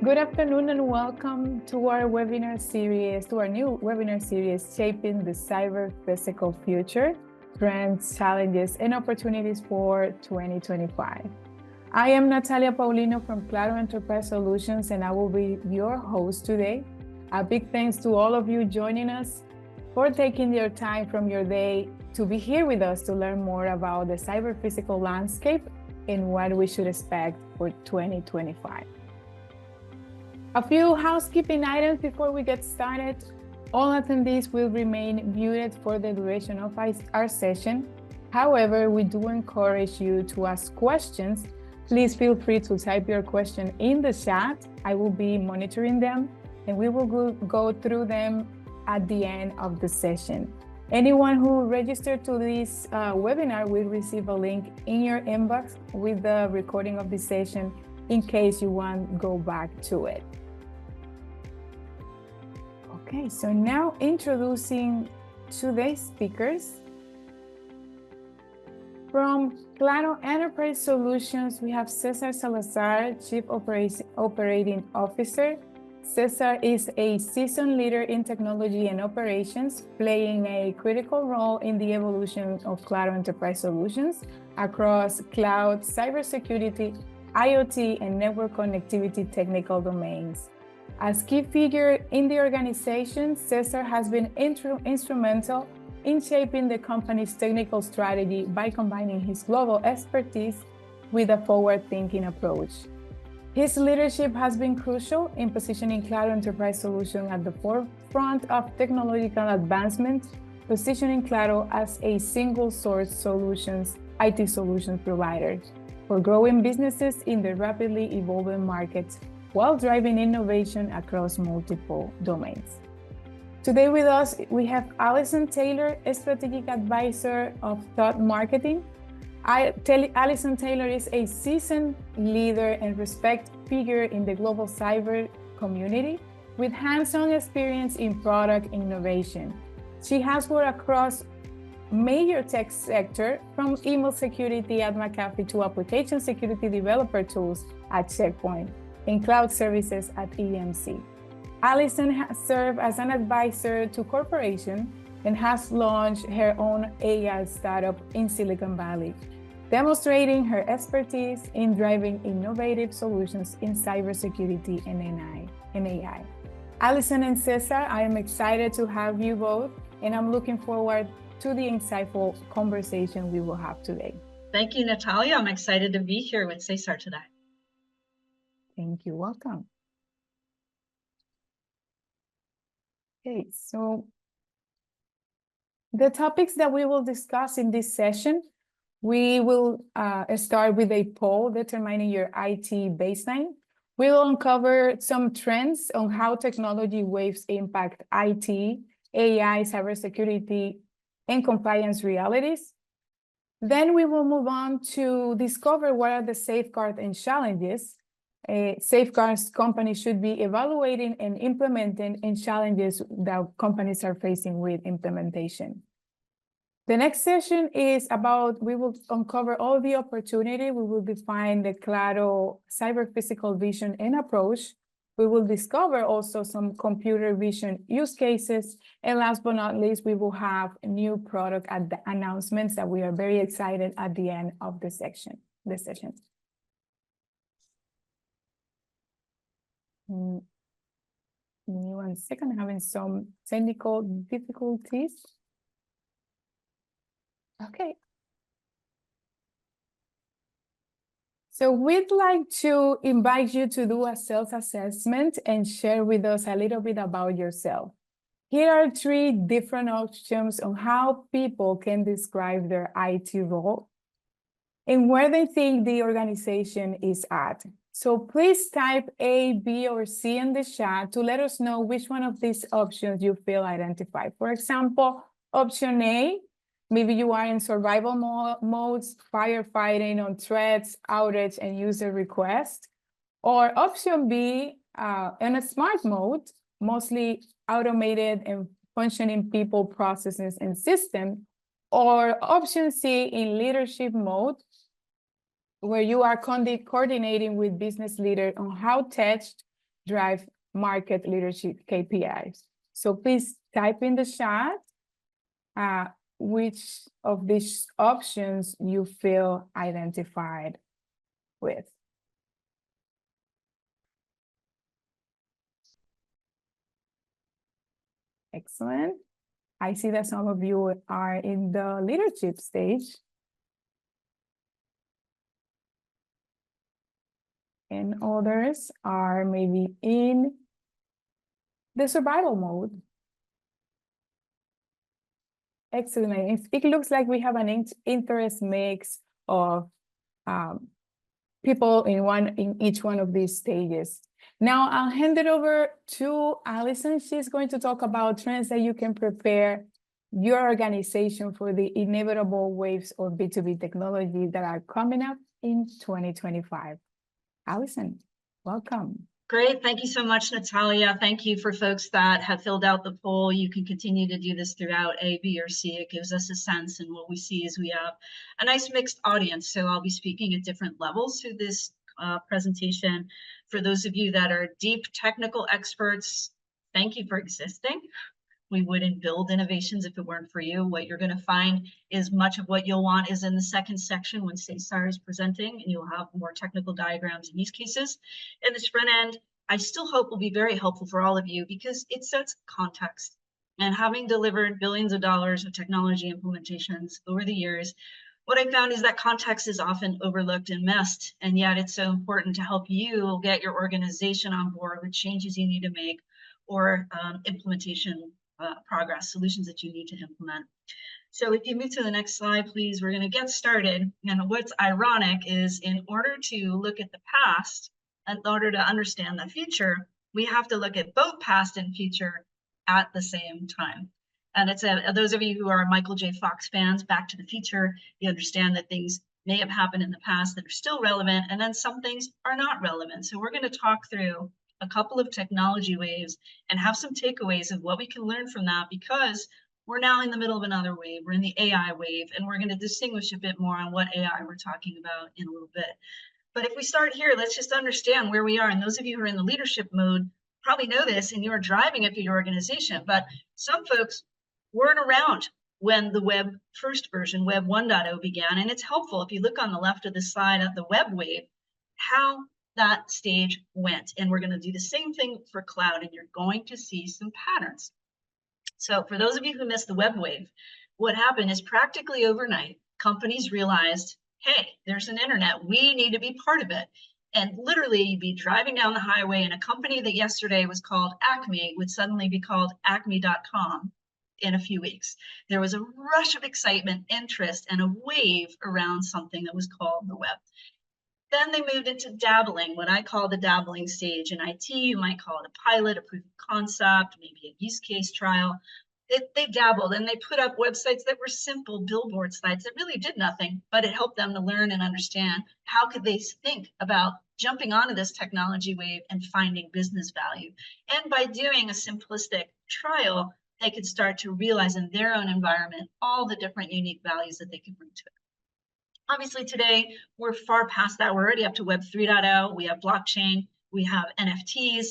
Good afternoon and welcome to our new webinar series, Shaping the Cyber Physical Future, Trends, Challenges, and Opportunities for 2025. I am Natalia Paulino from Claro Enterprise Solutions, and I will be your host today. A big thanks to all of you joining us for taking your time from your day to be here with us to learn more about the cyber physical landscape and what we should expect for 2025. A few housekeeping items before we get started. All attendees will remain muted for the duration of our session. However, we do encourage you to ask questions. Please feel free to type your question in the chat. I will be monitoring them and we will go through them at the end of the session. Anyone who registered to this webinar will receive a link in your inbox with the recording of the session in case you want to go back to it. Okay, so now introducing today's speakers. From Claro Enterprise Solutions, we have Cesar Salazar, Chief Operating Officer. Cesar is a seasoned leader in technology and operations, playing a critical role in the evolution of Claro Enterprise Solutions across cloud, cybersecurity, IoT, and network connectivity technical domains. As key figure in the organization, Cesar has been instrumental in shaping the company's technical strategy by combining his global expertise with a forward-thinking approach. His leadership has been crucial in positioning Claro Enterprise Solutions at the forefront of technological advancement, positioning Claro as a single-source IT solutions provider for growing businesses in the rapidly evolving markets, while driving innovation across multiple domains. Today with us, we have Alison Taylor, a strategic advisor of Thought Marketing. Alison Taylor is a seasoned leader and respect figure in the global cyber community with hands-on experience in product innovation. She has worked across major tech sector, from email security at McAfee to application security developer tools at Checkpoint and cloud services at EMC. Alison has served as an advisor to corporations and has launched her own AI startup in Silicon Valley, demonstrating her expertise in driving innovative solutions in cybersecurity and AI. Alison and Cesar, I am excited to have you both, and I'm looking forward to the insightful conversation we will have today. Thank you, Natalia. I'm excited to be here with Cesar today. Thank you. Welcome. Okay, so the topics that we will discuss in this session, we will start with a poll determining your IT baseline. We will uncover some trends on how technology waves impact IT, AI, cybersecurity, and compliance realities. Then we will move on to discover what are the safeguards and challenges safeguards companies should be evaluating and implementing, and challenges that companies are facing with implementation. The next session is about, we will uncover all the opportunity. We will define the Claro cyber physical vision and approach. We will discover also some computer vision use cases. And last but not least, we will have new product announcements that we are very excited at the end of the session. Give me 1 second, I'm having some technical difficulties. Okay. So we'd like to invite you to do a self-assessment and share with us a little bit about yourself. Here are 3 different options on how people can describe their IT role and where they think the organization is at. So please type A, B, or C in the chat to let us know which one of these options you feel identified. For example, option A, maybe you are in survival modes, firefighting on threats, outage, and user request. Or option B, in a smart mode, mostly automated and functioning people, processes, and systems. Or option C, in leadership mode, where you are coordinating with business leaders on how tech drive market leadership KPIs. So please type in the chat which of these options you feel identified with. Excellent. I see that some of you are in the leadership stage. And others are maybe in the survival mode. Excellent. It looks like we have an interest mix of people in each one of these stages. Now I'll hand it over to Allison. She's going to talk about trends that you can prepare your organization for the inevitable waves of B2B technology that are coming up in 2025. Allison, welcome. Great. Thank you so much, Natalia. Thank you for folks that have filled out the poll. You can continue to do this throughout A, B, or C. It gives us a sense, and what we see is we have a nice mixed audience. So I'll be speaking at different levels through this presentation. For those of you that are deep technical experts, thank you for existing. We wouldn't build innovations if it weren't for you. What you're going to find is much of what you'll want is in the second section when Cesar is presenting, and you'll have more technical diagrams and use cases. In this front end, I still hope will be very helpful for all of you because it sets context. And having delivered billions of dollars of technology implementations over the years, what I found is that context is often overlooked and missed, and yet it's so important to help you get your organization on board with changes you need to make or implementation progress, solutions that you need to implement. So if you move to the next slide, please, we're going to get started. And what's ironic is in order to look at the past, in order to understand the future, we have to look at both past and future at the same time. And it's those of you who are Michael J. Fox fans, Back to the Future, you understand that things may have happened in the past that are still relevant, and then some things are not relevant. So we're going to talk through a couple of technology waves and have some takeaways of what we can learn from that, because we're now in the middle of another wave. We're in the AI wave, and we're going to distinguish a bit more on what AI we're talking about in a little bit. But if we start here, let's just understand where we are. And those of you who are in the leadership mode probably know this, and you're driving it through your organization. But some folks weren't around when the web first version, Web 1.0, began. And it's helpful if you look on the left of the slide at the web wave, how that stage went. And we're going to do the same thing for cloud, and you're going to see some patterns. So for those of you who missed the web wave, what happened is practically overnight, companies realized, hey, there's an internet, we need to be part of it. And literally you'd be driving down the highway and a company that yesterday was called Acme would suddenly be called acme.com in a few weeks. There was a rush of excitement, interest, and a wave around something that was called the web. Then they moved into dabbling, what I call the dabbling stage. In IT, you might call it a pilot, a proof of concept, maybe a use case trial. They dabbled and they put up websites that were simple billboard sites that really did nothing, but it helped them to learn and understand how could they think about jumping onto this technology wave and finding business value. And by doing a simplistic trial, they could start to realize in their own environment all the different unique values that they could bring to it. Obviously today, we're far past that. We're already up to Web 3.0. We have blockchain, we have NFTs,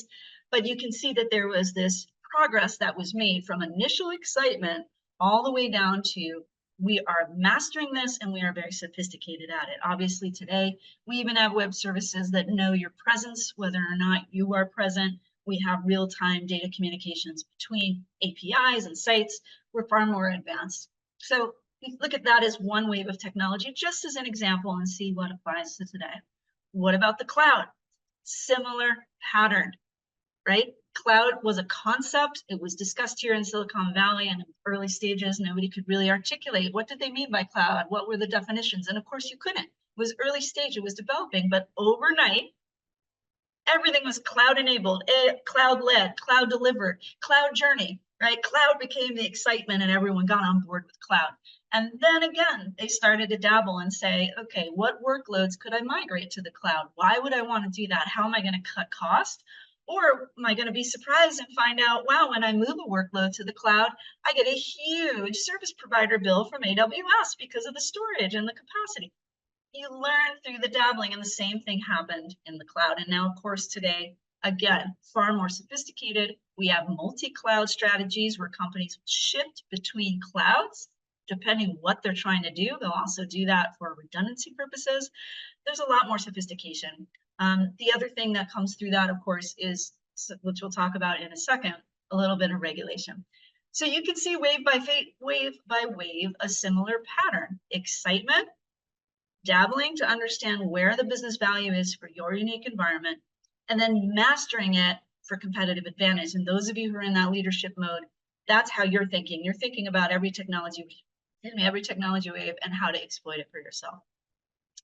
but you can see that there was this progress that was made from initial excitement all the way down to we are mastering this and we are very sophisticated at it. Obviously today, we even have web services that know your presence, whether or not you are present. We have real-time data communications between APIs and sites. We're far more advanced. So we look at that as one wave of technology, just as an example, and see what applies to today. What about the cloud? Similar pattern, right? Cloud was a concept. It was discussed here in Silicon Valley and in early stages. Nobody could really articulate what did they mean by cloud? What were the definitions? And of course you couldn't. It was early stage, it was developing, but overnight, everything was cloud enabled, cloud led, cloud delivered, cloud journey, right? Cloud became the excitement and everyone got on board with cloud. And then again, they started to dabble and say, okay, what workloads could I migrate to the cloud? Why would I want to do that? How am I going to cut cost? Or am I going to be surprised and find out, wow, when I move a workload to the cloud, I get a huge service provider bill from AWS because of the storage and the capacity. You learn through the dabbling, and the same thing happened in the cloud. And now, of course, today, Again, far more sophisticated. We have multi-cloud strategies where companies shift between clouds depending what they're trying to do. They'll also do that for redundancy purposes. There's a lot more sophistication. The other thing that comes through that, of course, is, which we'll talk about in a second, a little bit of regulation. So you can see wave by wave a similar pattern. Excitement, dabbling to understand where the business value is for your unique environment, and then mastering it for competitive advantage. And those of you who are in that leadership mode, that's how you're thinking. You're thinking about every technology wave and how to exploit it for yourself.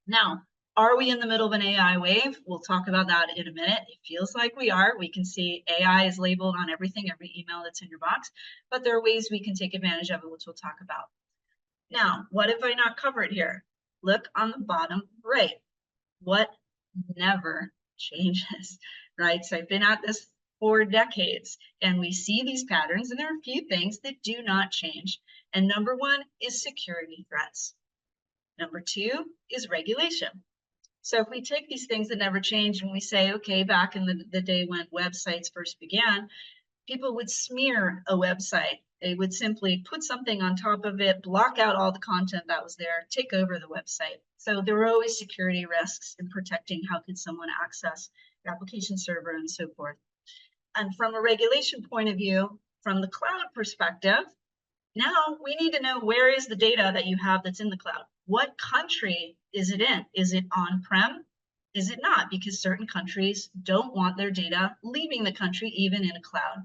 Now, are we in the middle of an AI wave? We'll talk about that in a minute. It feels like we are. We can see AI is labeled on everything, every email that's in your box, but there are ways we can take advantage of it, which we'll talk about. Now, what have I not covered here? Look on the bottom right. What never changes, right? So I've been at this for decades, and we see these patterns, and there are a few things that do not change. And number one is security threats. Number two is regulation. So if we take these things that never change and we say, okay, back in the day when websites first began, people would smear a website. They would simply put something on top of it, block out all the content that was there, take over the website. So there were always security risks in protecting how could someone access your application server and so forth. And from a regulation point of view, from the cloud perspective, now we need to know where is the data that you have that's in the cloud. What country is it in? Is it on-prem? Is it not? Because certain countries don't want their data leaving the country, even in a cloud.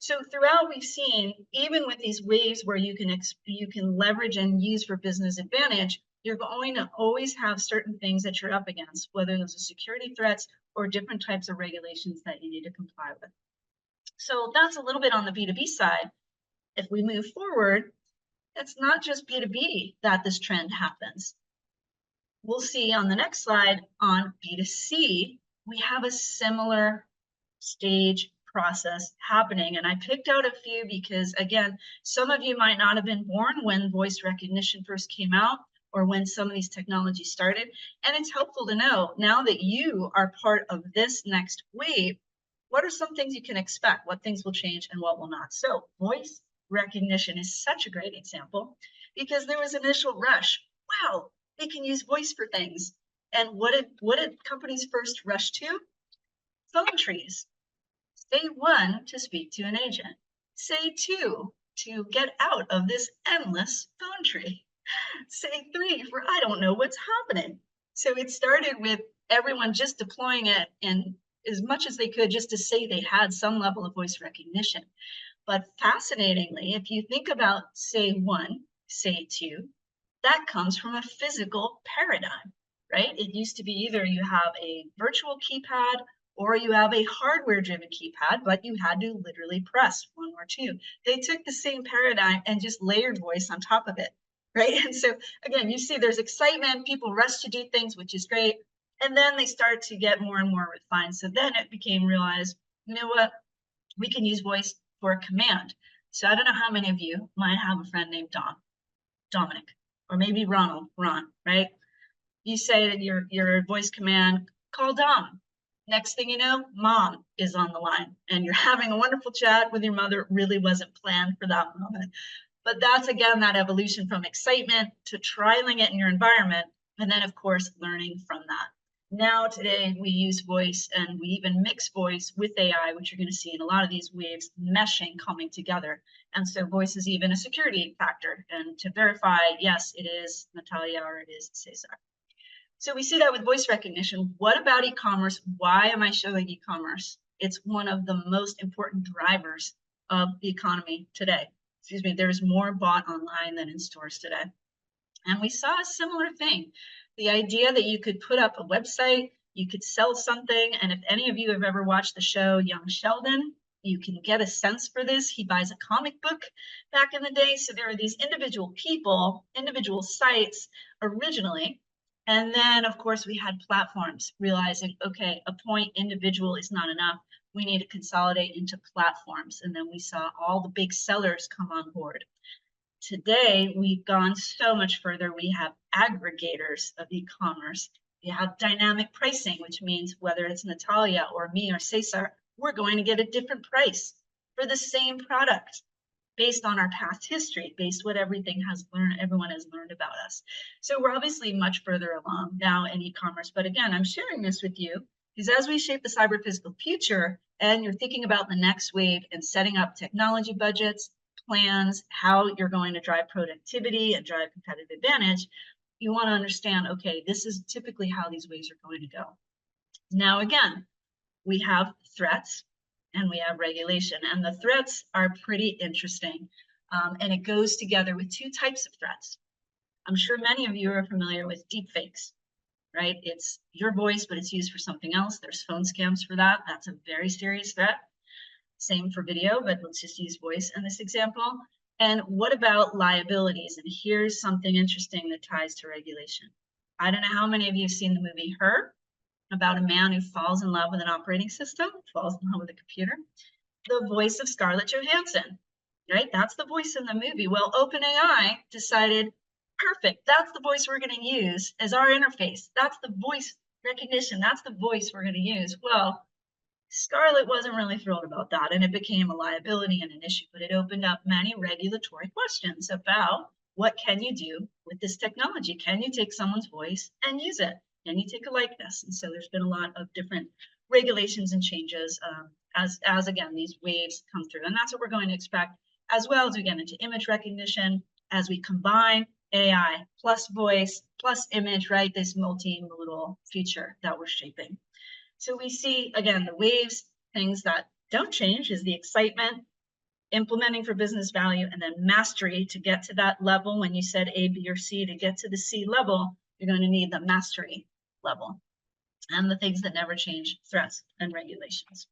So throughout, we've seen, even with these waves where you can leverage and use for business advantage, you're going to always have certain things that you're up against, whether those are security threats or different types of regulations that you need to comply with. So that's a little bit on the B2B side. If we move forward, it's not just B2B that this trend happens. We'll see on the next slide on B2C, we have a similar stage process happening. And I picked out a few because, again, some of you might not have been born when voice recognition first came out or when some of these technologies started. And it's helpful to know now that you are part of this next wave, what are some things you can expect? What things will change and what will not? So voice recognition is such a great example because there was an initial rush. Wow, they can use voice for things. And what did companies first rush to? Phone trees. Say one, to speak to an agent. Say two, to get out of this endless phone tree. Say three, for I don't know what's happening. So it started with everyone just deploying it in as much as they could just to say they had some level of voice recognition. But fascinatingly, if you think about say one, say two, that comes from a physical paradigm, right? It used to be either you have a virtual keypad or you have a hardware-driven keypad, but you had to literally press one or two. They took the same paradigm and just layered voice on top of it, right? And so again, you see there's excitement, people rush to do things, which is great. And then they start to get more and more refined. So then it became realized, you know what? We can use voice for a command. So I don't know how many of you might have a friend named Dominic, or maybe Ron, right? You say that your voice command, call Dom. Next thing you know, mom is on the line and you're having a wonderful chat with your mother. It really wasn't planned for that moment. But that's, again, that evolution from excitement to trialing it in your environment. And then, of course, learning from that. Now, today, we use voice and we even mix voice with AI, which you're going to see in a lot of these waves meshing, coming together. And so voice is even a security factor. And to verify, yes, it is Natalia or it is Cesar. So we see that with voice recognition. What about e-commerce? Why am I showing e-commerce? It's one of the most important drivers of the economy today. Excuse me, there's more bought online than in stores today. And we saw a similar thing. The idea that you could put up a website, you could sell something. And if any of you have ever watched the show Young Sheldon, you can get a sense for this. He buys a comic book back in the day. So there are these individual people, individual sites originally. And then, of course, we had platforms realizing, okay, a point individual is not enough. We need to consolidate into platforms. And then we saw all the big sellers come on board. Today, we've gone so much further. We have aggregators of e-commerce. We have dynamic pricing, which means whether it's Natalia or me or Cesar, we're going to get a different price for the same product based on our past history, based what everyone has learned about us. So we're obviously much further along now in e-commerce. But again, I'm sharing this with you because as we shape the cyber physical future and you're thinking about the next wave and setting up technology budgets, plans, how you're going to drive productivity and drive competitive advantage, you want to understand, okay, this is typically how these waves are going to go. Now, again, we have threats and we have regulation, and the threats are pretty interesting. And it goes together with two types of threats. I'm sure many of you are familiar with deepfakes, right? It's your voice, but it's used for something else. There's phone scams for that. That's a very serious threat. Same for video, but let's just use voice in this example. And what about liabilities? And here's something interesting that ties to regulation. I don't know how many of you have seen the movie Her, about a man who falls in love with an operating system, falls in love with a computer. The voice of Scarlett Johansson, right? That's the voice in the movie. Well, OpenAI decided, perfect, that's the voice we're going to use as our interface. That's the voice recognition. That's the voice we're going to use. Well, Scarlett wasn't really thrilled about that, and it became a liability and an issue, but it opened up many regulatory questions about what can you do with this technology? Can you take someone's voice and use it? Can you take a likeness? And so there's been a lot of different regulations and changes as again, these waves come through. And that's what we're going to expect, as well as we get into image recognition, as we combine AI plus voice plus image, right? This multimodal future that we're shaping. So we see, again, the waves, things that don't change is the excitement, implementing for business value, and then mastery to get to that level. When you said A, B, or C, to get to the C level, you're going to need the mastery level and the things that never change, threats and regulations.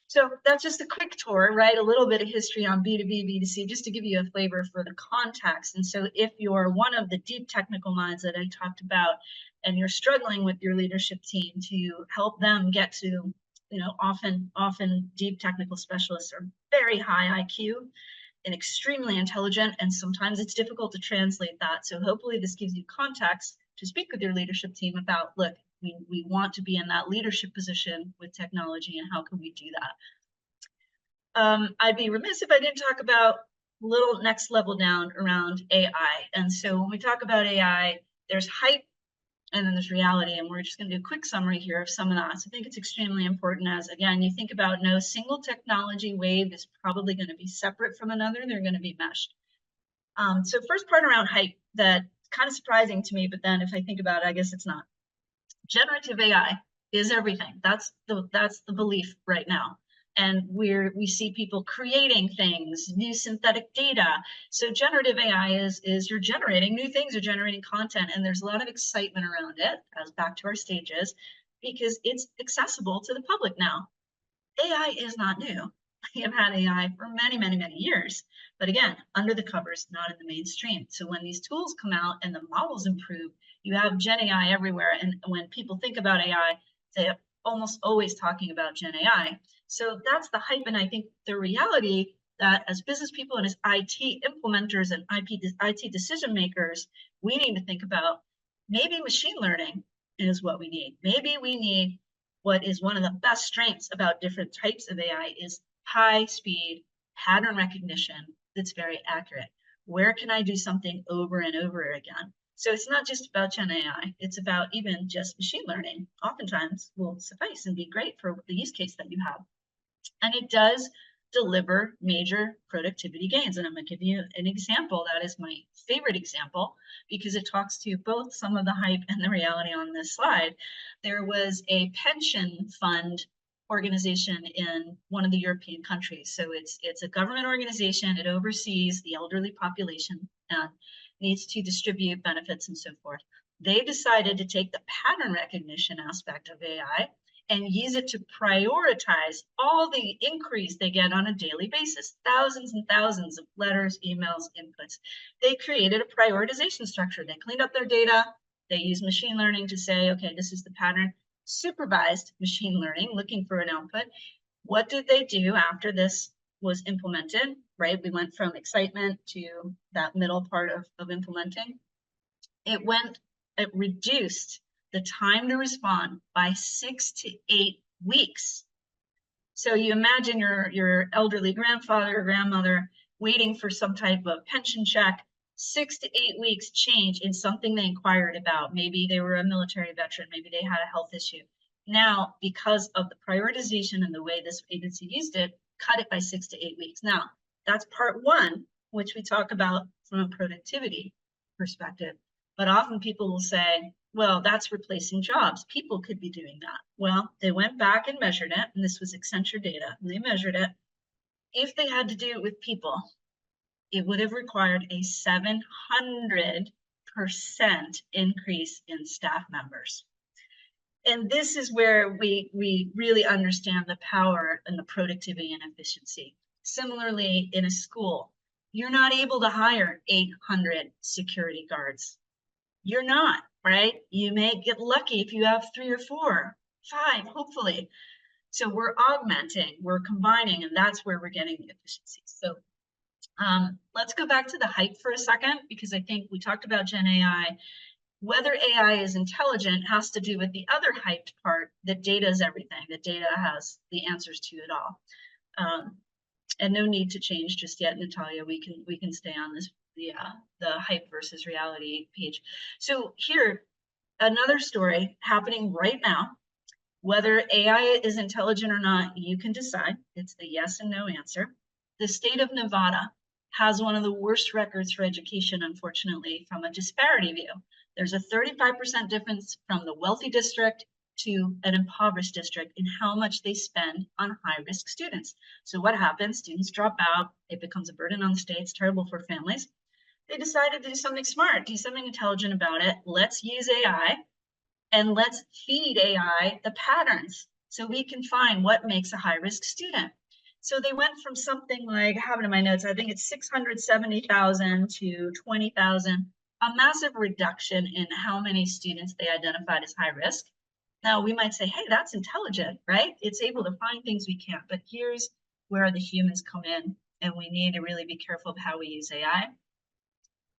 So that's just a quick tour, right? A little bit of history on B2B, B2C, just to give you a flavor for the context. And so if you're one of the deep technical minds that I talked about, and you're struggling with your leadership team to help them get to, often deep technical specialists are very high IQ and extremely intelligent, and sometimes it's difficult to translate that. So hopefully this gives you context to speak with your leadership team about, look, we want to be in that leadership position with technology, and how can we do that? I'd be remiss if I didn't talk about a little next level down around AI. And so when we talk about AI, there's hype and then there's reality, and we're just going to do a quick summary here of some of that. So I think it's extremely important as, again, you think about no single technology wave is probably going to be separate from another. They're going to be meshed. So first part around hype, that kind of surprising to me, but then if I think about it, I guess it's not. Generative AI is everything. That's the belief right now. And we see people creating things, new synthetic data. So generative AI is you're generating new things, you're generating content, and there's a lot of excitement around it, as back to our stages, because it's accessible to the public now. AI is not new. We have had AI for many, many, many years, but again, under the covers, not in the mainstream. So when these tools come out and the models improve, you have Gen AI everywhere. And when people think about AI, they're almost always talking about Gen AI. So that's the hype. And I think the reality that as business people and as IT implementers and IT decision makers, we need to think about maybe machine learning is what we need. Maybe we need what is one of the best strengths about different types of AI is high speed pattern recognition that's very accurate. Where can I do something over and over again? So it's not just about Gen AI, it's about even just machine learning. Oftentimes will suffice and be great for the use case that you have. And it does deliver major productivity gains. And I'm going to give you an example. That is my favorite example because it talks to both some of the hype and the reality on this slide. There was a pension fund organization in one of the European countries. So it's a government organization. It oversees the elderly population and needs to distribute benefits and so forth. They decided to take the pattern recognition aspect of AI and use it to prioritize all the inquiries they get on a daily basis, thousands and thousands of letters, emails, inputs. They created a prioritization structure. They cleaned up their data. They used machine learning to say, okay, this is the pattern. Supervised machine learning, looking for an output. What did they do after this was implemented, right? We went from excitement to that middle part of implementing. It reduced the time to respond by 6 to 8 weeks. So you imagine your elderly grandfather or grandmother waiting for some type of pension check, 6 to 8 weeks change in something they inquired about. Maybe they were a military veteran, maybe they had a health issue. Now, because of the prioritization and the way this agency used it, cut it by 6 to 8 weeks. Now, that's part one, which we talk about from a productivity perspective. But often people will say, well, that's replacing jobs. People could be doing that. Well, they went back and measured it, and this was Accenture data, and they measured it. If they had to do it with people, it would have required a 700% increase in staff members. And this is where we really understand the power and the productivity and efficiency. Similarly, in a school, you're not able to hire 800 security guards. You're not, right? You may get lucky if you have 3 or 4, 5, hopefully. So we're augmenting, we're combining, and that's where we're getting the efficiencies. So let's go back to the hype for a second, because I think we talked about Gen AI. Whether AI is intelligent has to do with the other hyped part, that data is everything, that data has the answers to it all. And no need to change just yet, Natalia. We can stay on this the hype versus reality page. So here, another story happening right now. Whether AI is intelligent or not, you can decide. It's a yes and no answer. The state of Nevada has one of the worst records for education, unfortunately, from a disparity view. There's a 35% difference from the wealthy district to an impoverished district in how much they spend on high-risk students. So what happens? Students drop out. It becomes a burden on the state. It's terrible for families. They decided to do something smart, do something intelligent about it. Let's use AI, and let's feed AI the patterns so we can find what makes a high-risk student. So they went from something like, I have it in my notes, I think it's 670,000 to 20,000, a massive reduction in how many students they identified as high risk. Now we might say, hey, that's intelligent, right? It's able to find things we can't, but here's where the humans come in, and we need to really be careful of how we use AI.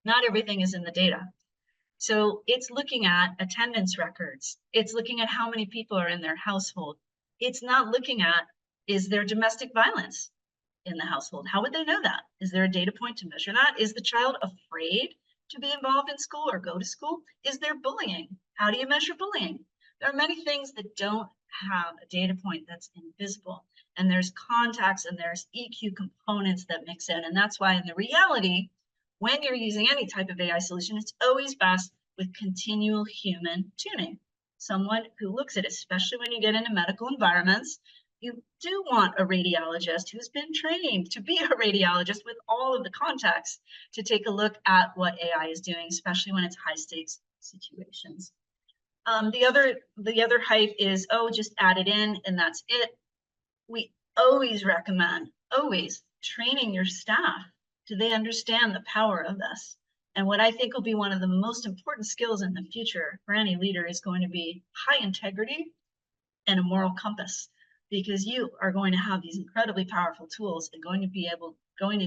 Not everything is in the data. So it's looking at attendance records. It's looking at how many people are in their household. It's not looking at, is there domestic violence in the household? How would they know that? Is there a data point to measure that? Is the child afraid to be involved in school or go to school? Is there bullying? How do you measure bullying? There are many things that don't have a data point that's invisible. And there's contacts and there's EQ components that mix in. And that's why in the reality, when you're using any type of AI solution, it's always best with continual human tuning. Someone who looks at it, especially when you get into medical environments, you do want a radiologist who's been trained to be a radiologist with all of the context to take a look at what AI is doing, especially when it's high stakes situations. The other hype is, oh, just add it in and that's it. We always recommend, always, training your staff. Do they understand the power of this? And what I think will be one of the most important skills in the future for any leader is going to be high integrity and a moral compass, because you are going to have these incredibly powerful tools and going to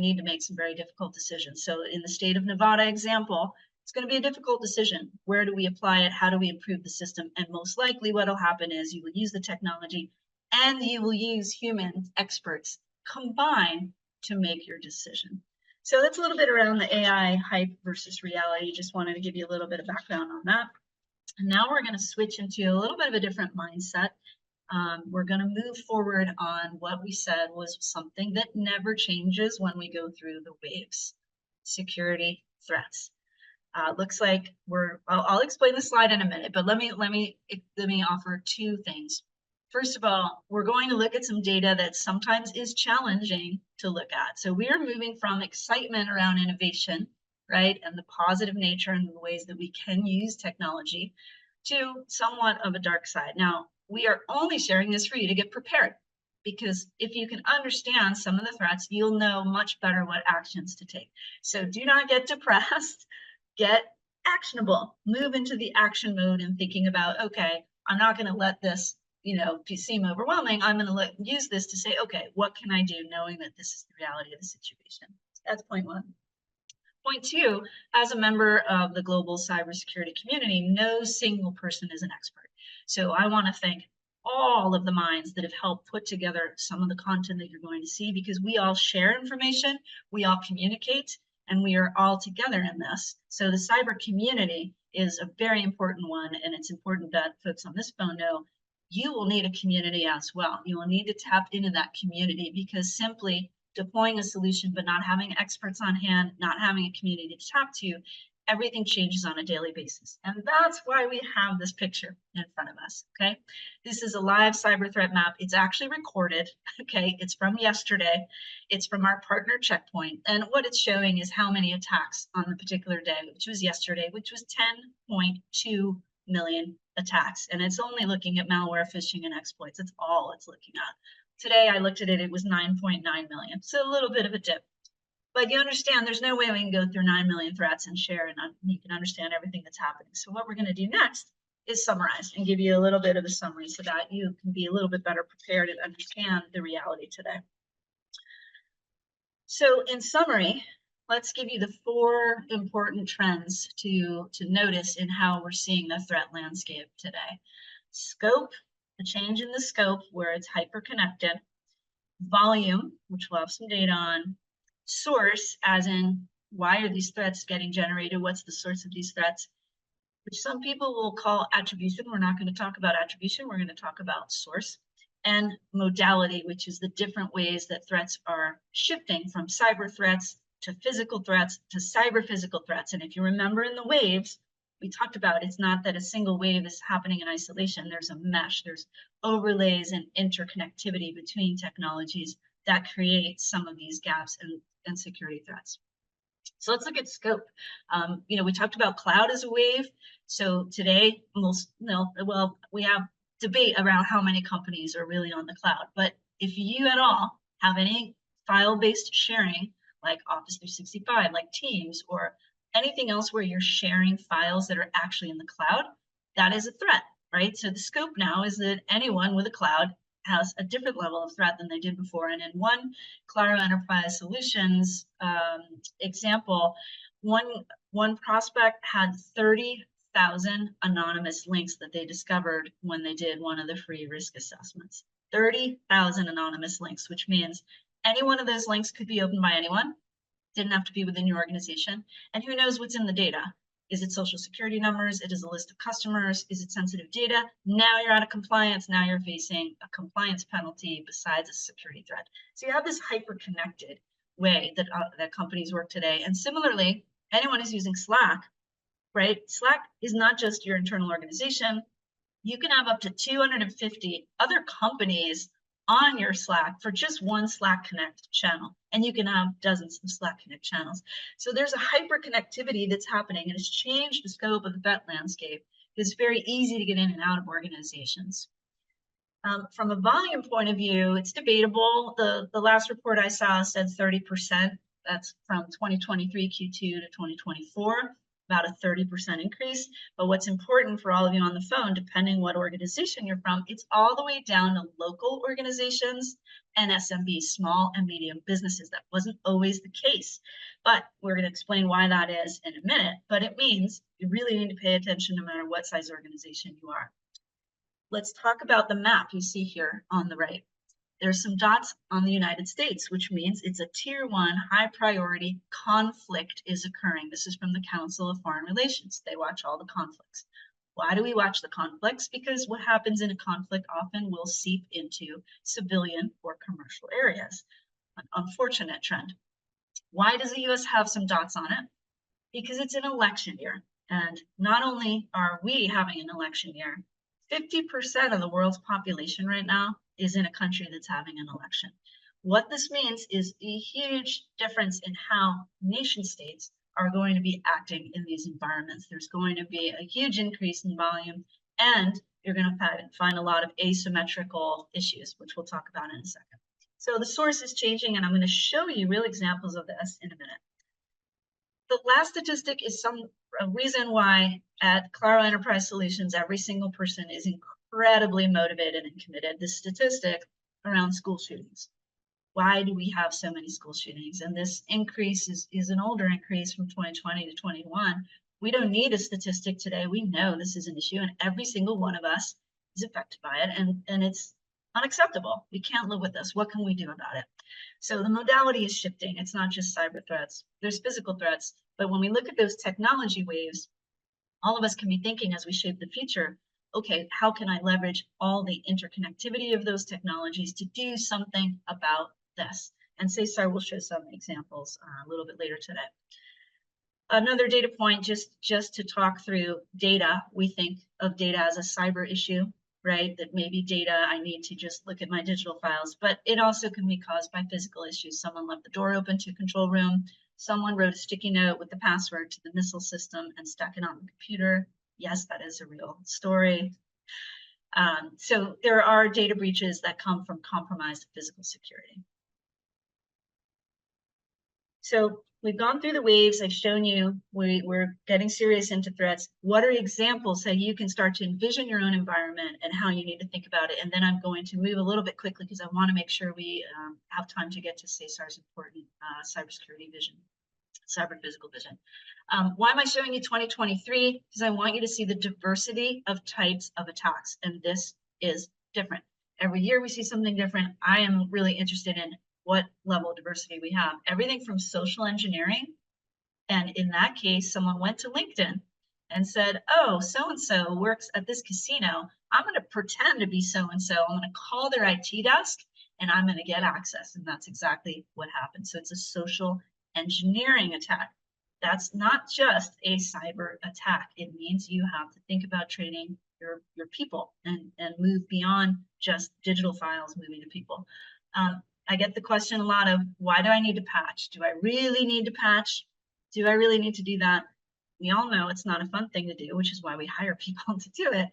need to make some very difficult decisions. So in the state of Nevada example, it's going to be a difficult decision. Where do we apply it? How do we improve the system? And most likely what will happen is you will use the technology and you will use human experts combined to make your decision. So that's a little bit around the AI hype versus reality. Just wanted to give you a little bit of background on that. And now we're going to switch into a little bit of a different mindset. We're going to move forward on what we said was something that never changes when we go through the waves: security threats. Looks like I'll explain the slide in a minute, but let me offer two things. First of all, we're going to look at some data that sometimes is challenging to look at. So we are moving from excitement around innovation, right, and the positive nature and the ways that we can use technology, to somewhat of a dark side. Now, we are only sharing this for you to get prepared, because if you can understand some of the threats, you'll know much better what actions to take. So do not get depressed, get actionable, move into the action mode and thinking about, okay, I'm not going to let this seem overwhelming. I'm going to use this to say, okay, what can I do knowing that this is the reality of the situation? That's point one. Point two, as a member of the global cybersecurity community, no single person is an expert. So I want to thank all of the minds that have helped put together some of the content that you're going to see, because we all share information, we all communicate, and we are all together in this. So the cyber community is a very important one, and it's important that folks on this phone know you will need a community as well. You will need to tap into that community, because simply deploying a solution but not having experts on hand, not having a community to talk to, everything changes on a daily basis. And that's why we have this picture in front of us, okay? This is a live cyber threat map. It's actually recorded, okay? It's from yesterday. It's from our partner Checkpoint. And what it's showing is how many attacks on the particular day, which was yesterday, which was 10.2 million attacks. And it's only looking at malware, phishing, and exploits. That's all it's looking at. Today I looked at it, it was 9.9 million. So a little bit of a dip. But you understand there's no way we can go through 9 million threats and share and you can understand everything that's happening. So what we're going to do next is summarize and give you a little bit of a summary so that you can be a little bit better prepared and understand the reality today. So in summary, let's give you the 4 important trends to notice in how we're seeing the threat landscape today. Scope, a change in the scope where it's hyper-connected. Volume, which we'll have some data on. Source, as in why are these threats getting generated? What's the source of these threats? Which some people will call attribution. We're not going to talk about attribution. We're going to talk about source. And modality, which is the different ways that threats are shifting from cyber threats to physical threats to cyber physical threats. And if you remember in the waves, we talked about it's not that a single wave is happening in isolation. There's a mesh, there's overlays and interconnectivity between technologies that create some of these gaps and security threats. So let's look at scope. We talked about cloud as a wave. So today, we have debate around how many companies are really on the cloud. But if you at all have any file-based sharing, like Office 365, like Teams, or anything else where you're sharing files that are actually in the cloud, that is a threat, right? So the scope now is that anyone with a cloud has a different level of threat than they did before. And in one Claro Enterprise Solutions example, one prospect had 30,000 anonymous links that they discovered when they did one of the free risk assessments. 30,000 anonymous links, which means any one of those links could be opened by anyone, didn't have to be within your organization. And who knows what's in the data? Is it social security numbers? It is a list of customers. Is it sensitive data? Now you're out of compliance. Now you're facing a compliance penalty besides a security threat. So you have this hyper-connected way that companies work today. And similarly, anyone who's using Slack, right? Slack is not just your internal organization. You can have up to 250 other companies on your Slack for just one Slack Connect channel. And you can have dozens of Slack Connect channels. So there's a hyper connectivity that's happening, and it's changed the scope of the threat landscape. It's very easy to get in and out of organizations. From a volume point of view, it's debatable. The last report I saw said 30%. That's from 2023 Q2 to 2024. About a 30% increase. But what's important for all of you on the phone, depending what organization you're from, it's all the way down to local organizations and SMBs, small and medium businesses. That wasn't always the case, but we're going to explain why that is in a minute. But it means you really need to pay attention no matter what size organization you are. Let's talk about the map you see here on the right. There's some dots on the United States, which means it's a tier 1 high priority conflict is occurring. This is from the Council of Foreign Relations. They watch all the conflicts. Why do we watch the conflicts? Because what happens in a conflict often will seep into civilian or commercial areas. An unfortunate trend. Why does the US have some dots on it? Because it's an election year. And not only are we having an election year, 50% of the world's population right now is in a country that's having an election. What this means is a huge difference in how nation states are going to be acting in these environments. There's going to be a huge increase in volume, and you're going to find a lot of asymmetrical issues, which we'll talk about in a second. So the source is changing, and I'm going to show you real examples of this in a minute. The last statistic is a reason why at Claro Enterprise Solutions, every single person is incredibly motivated and committed. The statistic around school shootings. Why do we have so many school shootings? And this increase is an older increase from 2020 to 21. We don't need a statistic today. We know this is an issue, and every single one of us is affected by it, and it's unacceptable. We can't live with this. What can we do about it? So the modality is shifting. It's not just cyber threats. There's physical threats, but when we look at those technology waves, all of us can be thinking as we shape the future, okay, how can I leverage all the interconnectivity of those technologies to do something about this? And Cesar will show some examples a little bit later today. Another data point, just to talk through data, we think of data as a cyber issue, right? That maybe data, I need to just look at my digital files, but it also can be caused by physical issues. Someone left the door open to a control room. Someone wrote a sticky note with the password to the missile system and stuck it on the computer. Yes, that is a real story. So there are data breaches that come from compromised physical security. So we've gone through the waves. I've shown you we're getting serious into threats. What are examples so you can start to envision your own environment and how you need to think about it? And then I'm going to move a little bit quickly because I want to make sure we have time to get to Cesar's important cybersecurity vision, cyber physical vision. Why am I showing you 2023? Because I want you to see the diversity of types of attacks, and this is different. Every year we see something different. I am really interested in what level of diversity we have. Everything from social engineering, and in that case, someone went to LinkedIn and said, oh, so-and-so works at this casino. I'm going to pretend to be so-and-so. I'm going to call their IT desk, and I'm going to get access. And that's exactly what happened. So it's a social engineering attack. That's not just a cyber attack. It means you have to think about training your people and move beyond just digital files moving to people. I get the question a lot of, why do I need to patch? Do I really need to patch? Do I really need to do that? We all know it's not a fun thing to do, which is why we hire people to do it.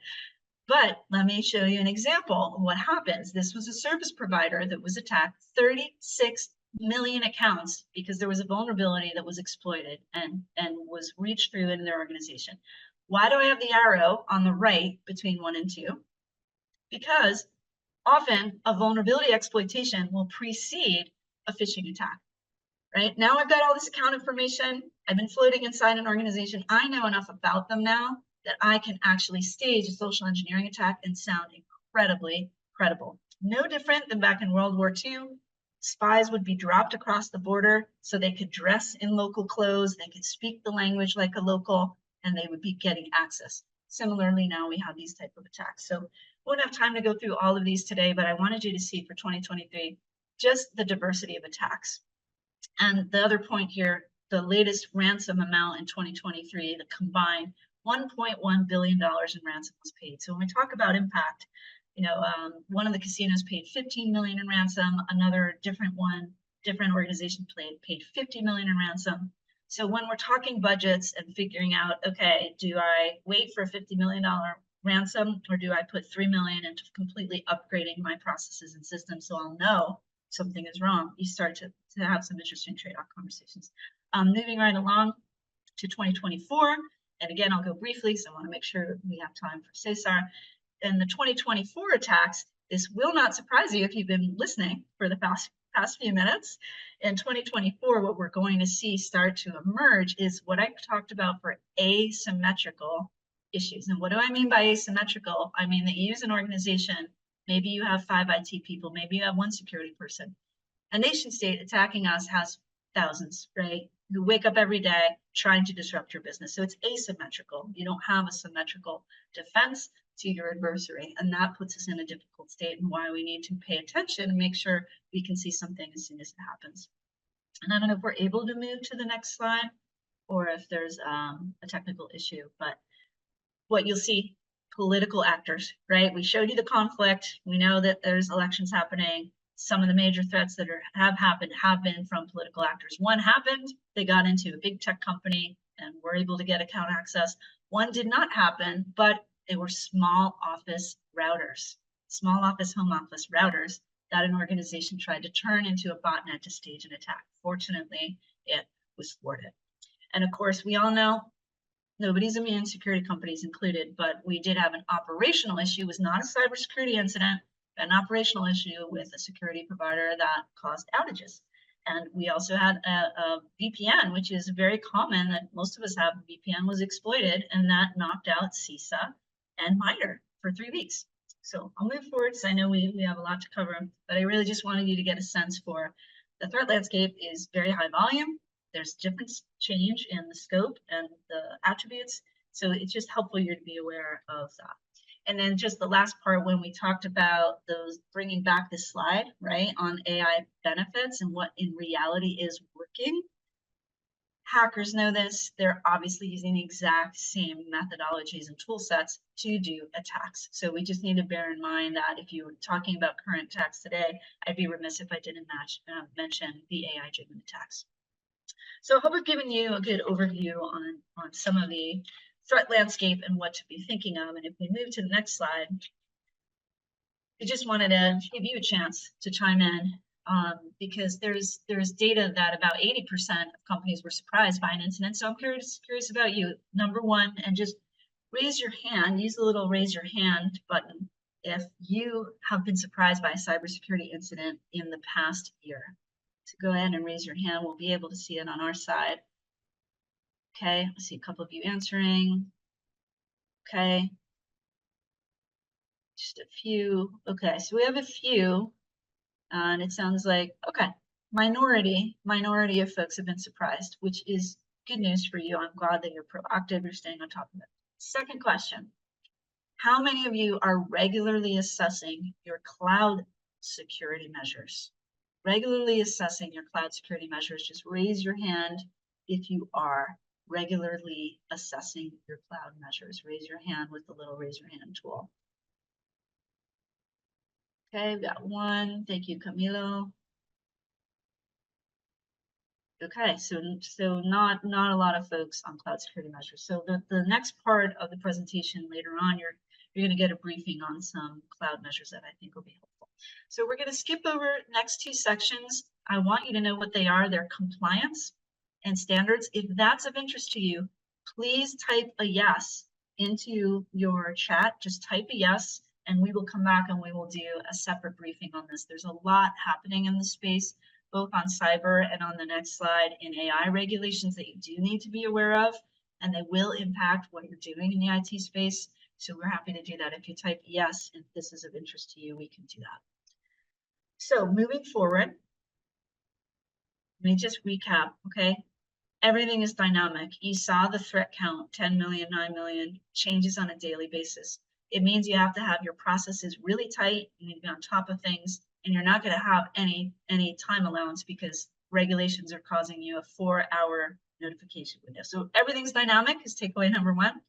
But let me show you an example of what happens. This was a service provider that was attacked, 36 million accounts, because there was a vulnerability that was exploited and was reached through in their organization. Why do I have the arrow on the right between 1 and 2? Because often a vulnerability exploitation will precede a phishing attack, right? Now I've got all this account information. I've been floating inside an organization. I know enough about them now that I can actually stage a social engineering attack and sound incredibly credible. No different than back in World War II. Spies would be dropped across the border so they could dress in local clothes, they could speak the language like a local, and they would be getting access. Similarly, now we have these type of attacks. So we won't have time to go through all of these today, but I wanted you to see for 2023, just the diversity of attacks. And the other point here, the latest ransom amount in 2023, the combined $1.1 billion in ransom was paid. So when we talk about impact, one of the casinos paid 15 million in ransom, another different organization paid 50 million in ransom. So when we're talking budgets and figuring out, okay, do I wait for a $50 million ransom, or do I put 3 million into completely upgrading my processes and systems so I'll know something is wrong? You start to have some interesting trade-off conversations. Moving right along to 2024, and again, I'll go briefly, so I want to make sure we have time for Cesar. And the 2024 attacks, this will not surprise you if you've been listening for the past few minutes. In 2024, what we're going to see start to emerge is what I talked about for asymmetrical issues. And what do I mean by asymmetrical? I mean that you use an organization, maybe you have 5 IT people, maybe you have 1 security person. A nation state attacking us has thousands, right? Who wake up every day trying to disrupt your business. So it's asymmetrical. You don't have a symmetrical defense to your adversary. And that puts us in a difficult state, and why we need to pay attention and make sure we can see something as soon as it happens. And I don't know if we're able to move to the next slide or if there's a technical issue, but what you'll see, political actors, right? We showed you the conflict. We know that there's elections happening. Some of the major threats that have happened have been from political actors. One happened, they got into a big tech company and were able to get account access. One did not happen, but they were small office routers, small office, home office routers that an organization tried to turn into a botnet to stage an attack. Fortunately, it was thwarted. And of course, we all know nobody's immune, security companies included, but we did have an operational issue. It was not a cybersecurity incident. an operational issue with a security provider that caused outages. And we also had a VPN, which is very common that most of us have. VPN was exploited, and that knocked out CISA and MITRE for 3 weeks. So I'll move forward because I know we have a lot to cover, but I really just wanted you to get a sense for the threat landscape is very high volume. There's different change in the scope and the attributes. So it's just helpful you to be aware of that. And then just the last part, when we talked about those, bringing back this slide, right, on AI benefits and what in reality is working. Hackers know this. They're obviously using the exact same methodologies and tool sets to do attacks. So we just need to bear in mind that if you were talking about current attacks today, I'd be remiss if I didn't mention the AI-driven attacks. So I hope I've given you a good overview on some of the threat landscape and what to be thinking of. And if we move to the next slide, I just wanted to give you a chance to chime in. Because there's data that about 80% of companies were surprised by an incident. So I'm curious about you. Number one, and just raise your hand, use the little raise your hand button if you have been surprised by a cybersecurity incident in the past year. So go ahead and raise your hand. We'll be able to see it on our side. Okay, I see a couple of you answering. Okay. Just a few. Okay, so we have a few. And it sounds like, okay, minority of folks have been surprised, which is good news for you. I'm glad that you're proactive, you're staying on top of it. Second question, how many of you are regularly assessing your cloud security measures? Regularly assessing your cloud security measures, just raise your hand if you are regularly assessing your cloud measures. Raise your hand with the little raise your hand tool. Okay, we got one. Thank you, Camilo. Okay, so not a lot of folks on cloud security measures. So the next part of the presentation later on, you're going to get a briefing on some cloud measures that I think will be helpful. So we're going to skip over next two sections. I want you to know what they are. They're compliance and standards. If that's of interest to you, please type a yes into your chat. Just type a yes. And we will come back and we will do a separate briefing on this. There's a lot happening in this space, both on cyber and on the next slide in AI regulations that you do need to be aware of, and they will impact what you're doing in the IT space. So we're happy to do that. If you type yes, if this is of interest to you, we can do that. So moving forward, let me just recap, okay? Everything is dynamic. You saw the threat count, 10 million, 9 million, changes on a daily basis. It means you have to have your processes really tight. You need to be on top of things, and you're not going to have any time allowance because regulations are causing you a 4-hour notification window. So everything's dynamic is takeaway number one.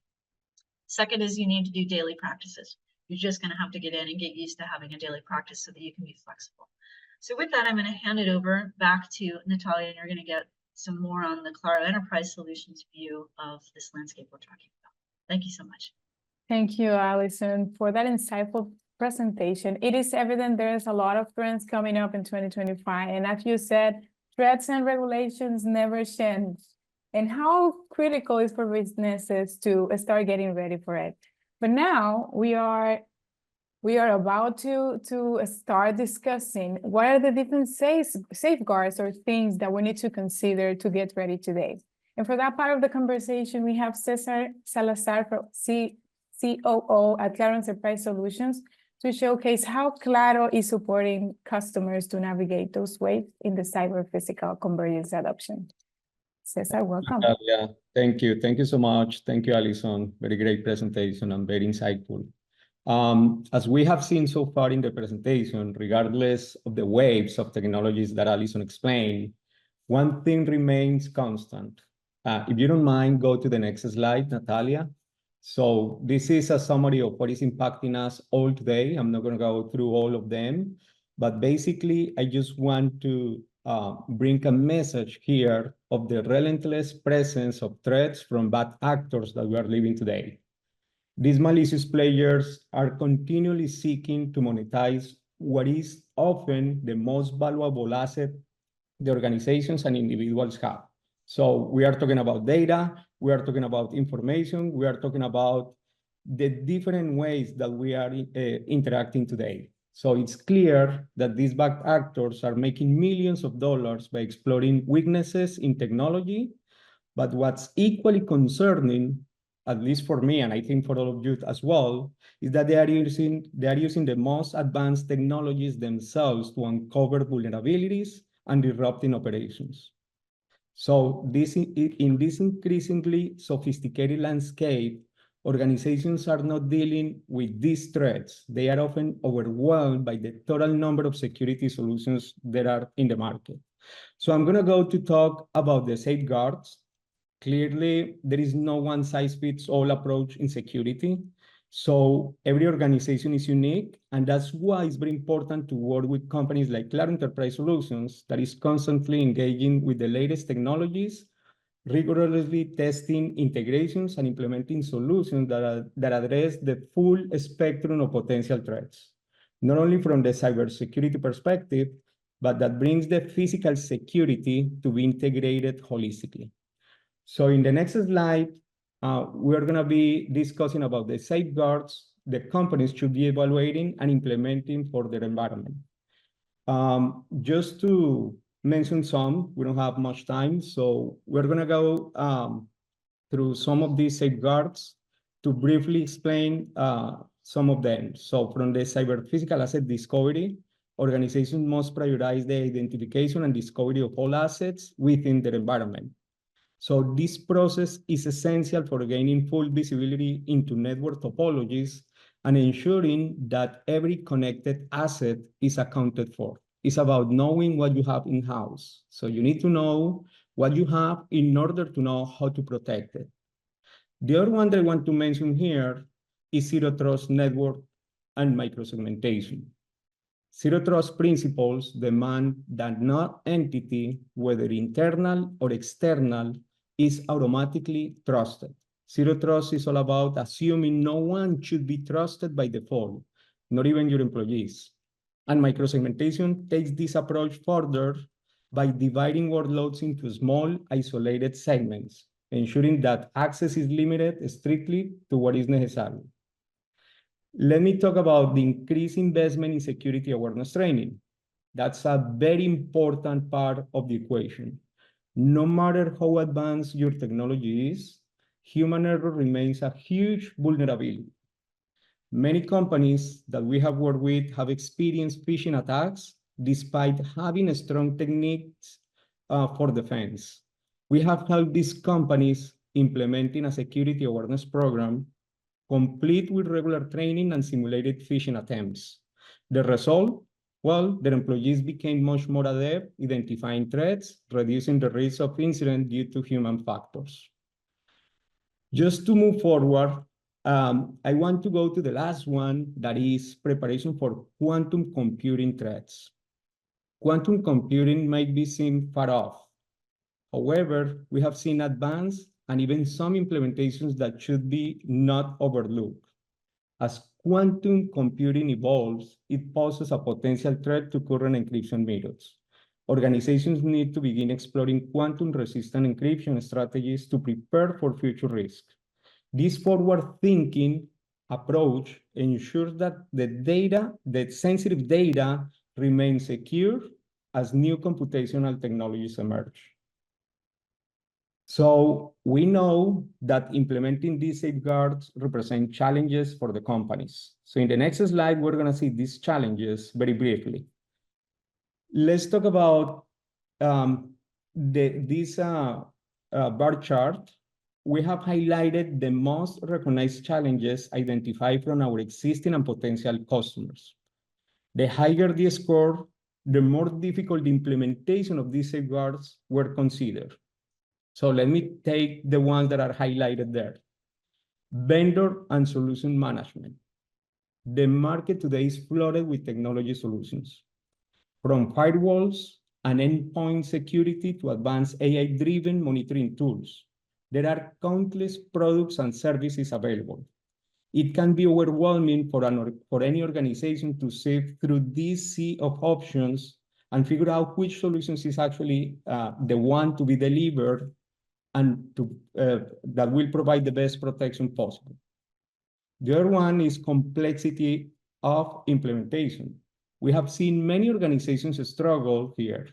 Second is you need to do daily practices. You're just going to have to get in and get used to having a daily practice so that you can be flexible. So with that, I'm going to hand it over back to Natalia, and you're going to get some more on the Claro Enterprise Solutions view of this landscape we're talking about. Thank you so much. Thank you, Allison, for that insightful presentation. It is evident there's a lot of trends coming up in 2025. And as you said, threats and regulations never change. And how critical is for businesses to start getting ready for it. But now we are about to start discussing what are the different safeguards or things that we need to consider to get ready today. And for that part of the conversation, we have Cesar Salazar from COO at Claro Enterprise Solutions to showcase how Claro is supporting customers to navigate those waves in the cyber-physical convergence adoption. Cesar, welcome. Yeah, thank you. Thank you so much. Thank you, Alison. Very great presentation and very insightful. As we have seen so far in the presentation, regardless of the waves of technologies that Alison explained, one thing remains constant. If you don't mind, go to the next slide, Natalia. So this is a summary of what is impacting us all today. I'm not going to go through all of them, but basically, I just want to bring a message here of the relentless presence of threats from bad actors that we are living today. These malicious players are continually seeking to monetize what is often the most valuable asset the organizations and individuals have. So we are talking about data, we are talking about information, we are talking about the different ways that we are interacting today. So it's clear that these bad actors are making millions of dollars by exploring weaknesses in technology. But what's equally concerning, at least for me, and I think for all of you as well, is that they are using the most advanced technologies themselves to uncover vulnerabilities and disrupting operations. So in this increasingly sophisticated landscape, organizations are not dealing with these threats. They are often overwhelmed by the total number of security solutions that are in the market. So I'm going to go to talk about the safeguards. Clearly, there is no one-size-fits-all approach in security. So every organization is unique, and that's why it's very important to work with companies like Claro Enterprise Solutions that is constantly engaging with the latest technologies, rigorously testing integrations and implementing solutions that address the full spectrum of potential threats, not only from the cybersecurity perspective, but that brings the physical security to be integrated holistically. So in the next slide, we're going to be discussing about the safeguards the companies should be evaluating and implementing for their environment. Just to mention some, we don't have much time, so we're going to go through some of these safeguards to briefly explain some of them. So from the cyber physical asset discovery, organizations must prioritize the identification and discovery of all assets within their environment. So this process is essential for gaining full visibility into network topologies and ensuring that every connected asset is accounted for. It's about knowing what you have in-house. So you need to know what you have in order to know how to protect it. The other one that I want to mention here is zero trust network and microsegmentation. Zero trust principles demand that no entity, whether internal or external, is automatically trusted. Zero trust is all about assuming no one should be trusted by default, not even your employees. And microsegmentation takes this approach further by dividing workloads into small, isolated segments, ensuring that access is limited strictly to what is necessary. Let me talk about the increased investment in security awareness training. That's a very important part of the equation. No matter how advanced your technology is, human error remains a huge vulnerability. Many companies that we have worked with have experienced phishing attacks despite having strong techniques for defense. We have helped these companies implementing a security awareness program complete with regular training and simulated phishing attempts. The result? Well, their employees became much more adept identifying threats, reducing the risk of incident due to human factors. Just to move forward, I want to go to the last one, that is preparation for quantum computing threats. Quantum computing might be seen far off. However, we have seen advanced and even some implementations that should be not overlooked. As quantum computing evolves, it poses a potential threat to current encryption methods. Organizations need to begin exploring quantum-resistant encryption strategies to prepare for future risks. This forward-thinking approach ensures that the sensitive data remains secure as new computational technologies emerge. So we know that implementing these safeguards represent challenges for the companies. So in the next slide, we're going to see these challenges very briefly. Let's talk about this bar chart. We have highlighted the most recognized challenges identified from our existing and potential customers. The higher the score, the more difficult the implementation of these safeguards were considered. So let me take the ones that are highlighted there. Vendor and solution management. The market today is flooded with technology solutions, from firewalls and endpoint security to advanced AI-driven monitoring tools. There are countless products and services available. It can be overwhelming for any organization to sift through this sea of options and figure out which solutions is actually the one to be delivered and that will provide the best protection possible. The other one is complexity of implementation. we have seen many organizations struggle here,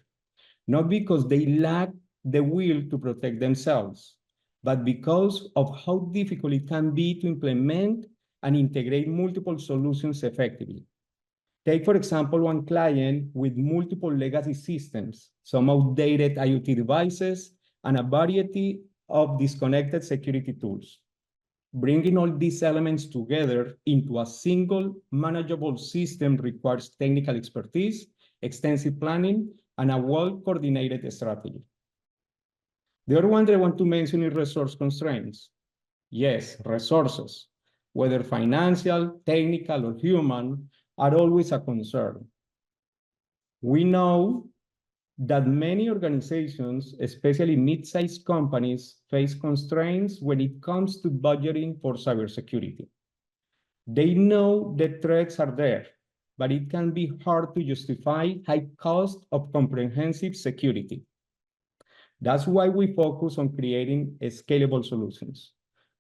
not because they lack the will to protect themselves, but because of how difficult it can be to implement and integrate multiple solutions effectively. Take, for example, one client with multiple legacy systems, some outdated IoT devices, and a variety of disconnected security tools. Bringing all these elements together into a single manageable system requires technical expertise, extensive planning, and a well-coordinated strategy. The other one that I want to mention is resource constraints. Yes, resources, whether financial, technical, or human, are always a concern. We know that many organizations, especially mid-sized companies, face constraints when it comes to budgeting for cybersecurity. They know the threats are there, but it can be hard to justify high cost of comprehensive security. That's why we focus on creating scalable solutions.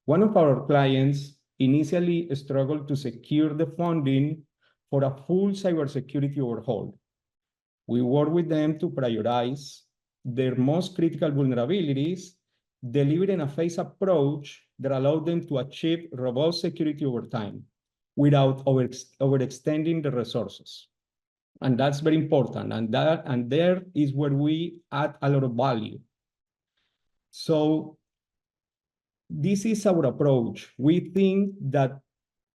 One of our clients initially struggled to secure the funding for a full cybersecurity overhaul. We work with them to prioritize their most critical vulnerabilities, delivering a phased approach that allowed them to achieve robust security over time without overextending the resources. And that's very important. And there is where we add a lot of value. So this is our approach. We think that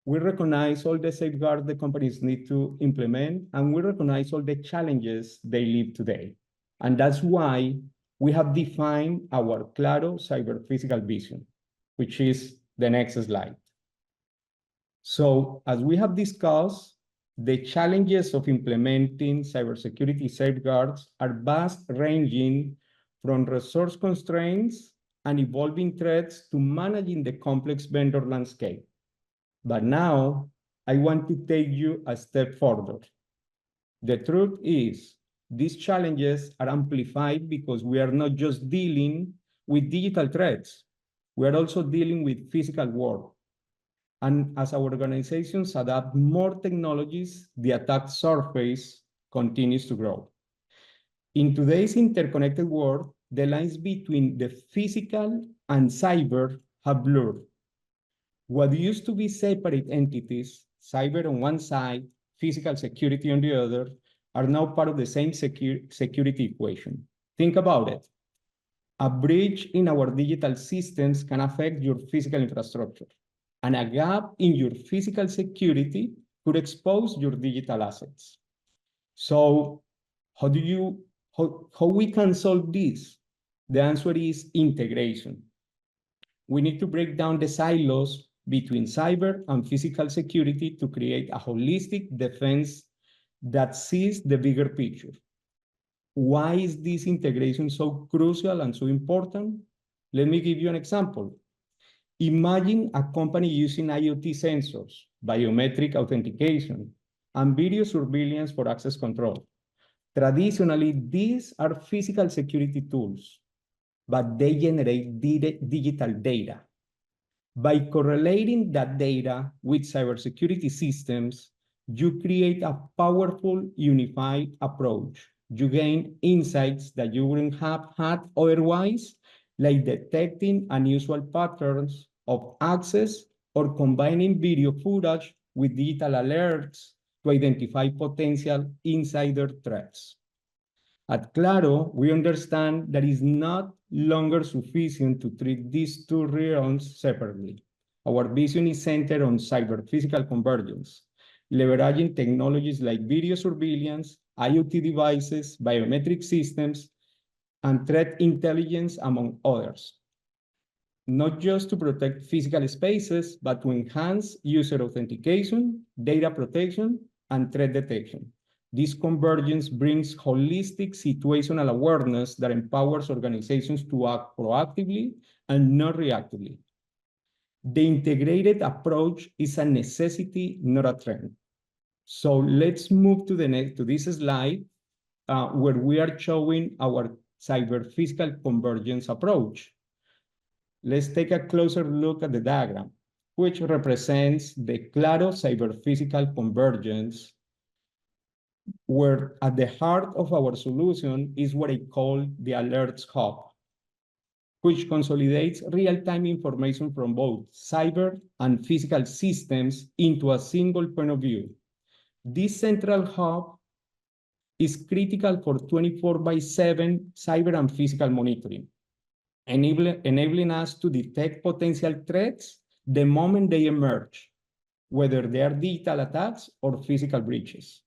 we recognize all the safeguards the companies need to implement, and we recognize all the challenges they live today. And that's why we have defined our Claro cyber physical vision, which is the next slide. So as we have discussed, the challenges of implementing cybersecurity safeguards are vast, ranging from resource constraints and evolving threats to managing the complex vendor landscape. But now I want to take you a step further. The truth is, these challenges are amplified because we are not just dealing with digital threats, we are also dealing with physical world. And as our organizations adapt more technologies, the attack surface continues to grow. In today's interconnected world, the lines between the physical and cyber have blurred. What used to be separate entities, cyber on one side, physical security on the other, are now part of the same security equation. Think about it. A breach in our digital systems can affect your physical infrastructure, and a gap in your physical security could expose your digital assets. So how we can solve this? The answer is integration. We need to break down the silos between cyber and physical security to create a holistic defense that sees the bigger picture. Why is this integration so crucial and so important? Let me give you an example. Imagine a company using IoT sensors, biometric authentication, and video surveillance for access control. Traditionally, these are physical security tools, but they generate digital data. By correlating that data with cybersecurity systems, you create a powerful, unified approach. You gain insights that you wouldn't have had otherwise, like detecting unusual patterns of access or combining video footage with digital alerts to identify potential insider threats. At Claro, we understand that it's not longer sufficient to treat these two realms separately. Our vision is centered on cyber-physical convergence, leveraging technologies like video surveillance, IoT devices, biometric systems, and threat intelligence, among others. Not just to protect physical spaces, but to enhance user authentication, data protection, and threat detection. This convergence brings holistic situational awareness that empowers organizations to act proactively and not reactively. The integrated approach is a necessity, not a trend. So let's move to this slide where we are showing our cyber-physical convergence approach. Let's take a closer look at the diagram, which represents the Claro cyber-physical convergence where at the heart of our solution is what I call the Alerts Hub, which consolidates real-time information from both cyber and physical systems into a single point of view. This central hub is critical for 24/7 cyber and physical monitoring, enabling us to detect potential threats the moment they emerge, whether they are digital attacks or physical breaches.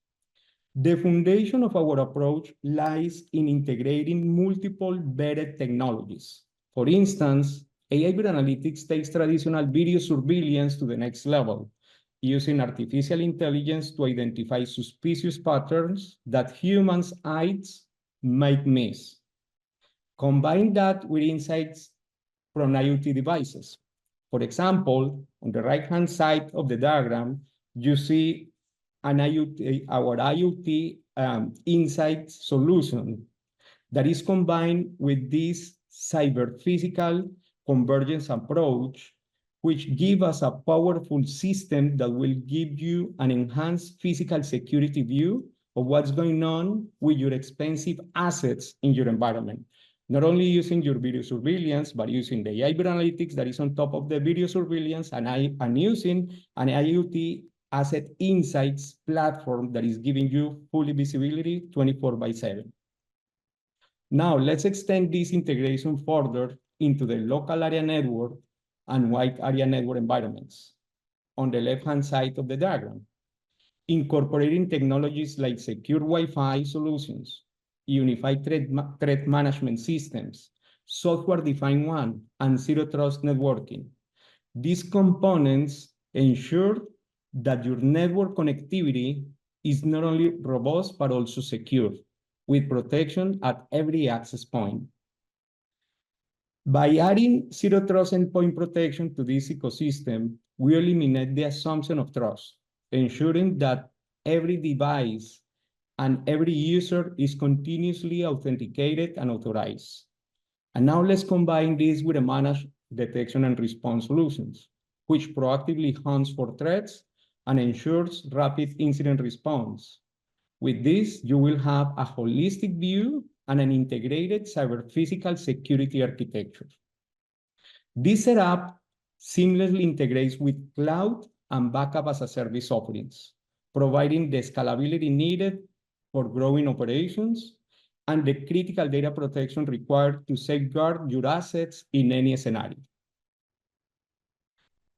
The foundation of our approach lies in integrating multiple vetted technologies. For instance, AI-driven analytics takes traditional video surveillance to the next level, using artificial intelligence to identify suspicious patterns that humans' eyes might miss. Combine that with insights from IoT devices. For example, on the right-hand side of the diagram, you see our IoT insights solution that is combined with this cyber-physical convergence approach, which give us a powerful system that will give you an enhanced physical security view of what's going on with your expensive assets in your environment. Not only using your video surveillance, but using the AI analytics that is on top of the video surveillance and using an IoT asset insights platform that is giving you full visibility 24/7. Now, let's extend this integration further into the local area network and wide area network environments on the left-hand side of the diagram, incorporating technologies like secure Wi-Fi solutions, unified threat management systems, software-defined WAN, and zero-trust networking. These components ensure that your network connectivity is not only robust, but also secure, with protection at every access point. By adding zero trust endpoint protection to this ecosystem, we eliminate the assumption of trust, ensuring that every device and every user is continuously authenticated and authorized. And now let's combine this with a managed detection and response solutions, which proactively hunts for threats and ensures rapid incident response. With this, you will have a holistic view and an integrated cyber-physical security architecture. This setup seamlessly integrates with cloud and backup as a service offerings, providing the scalability needed for growing operations and the critical data protection required to safeguard your assets in any scenario.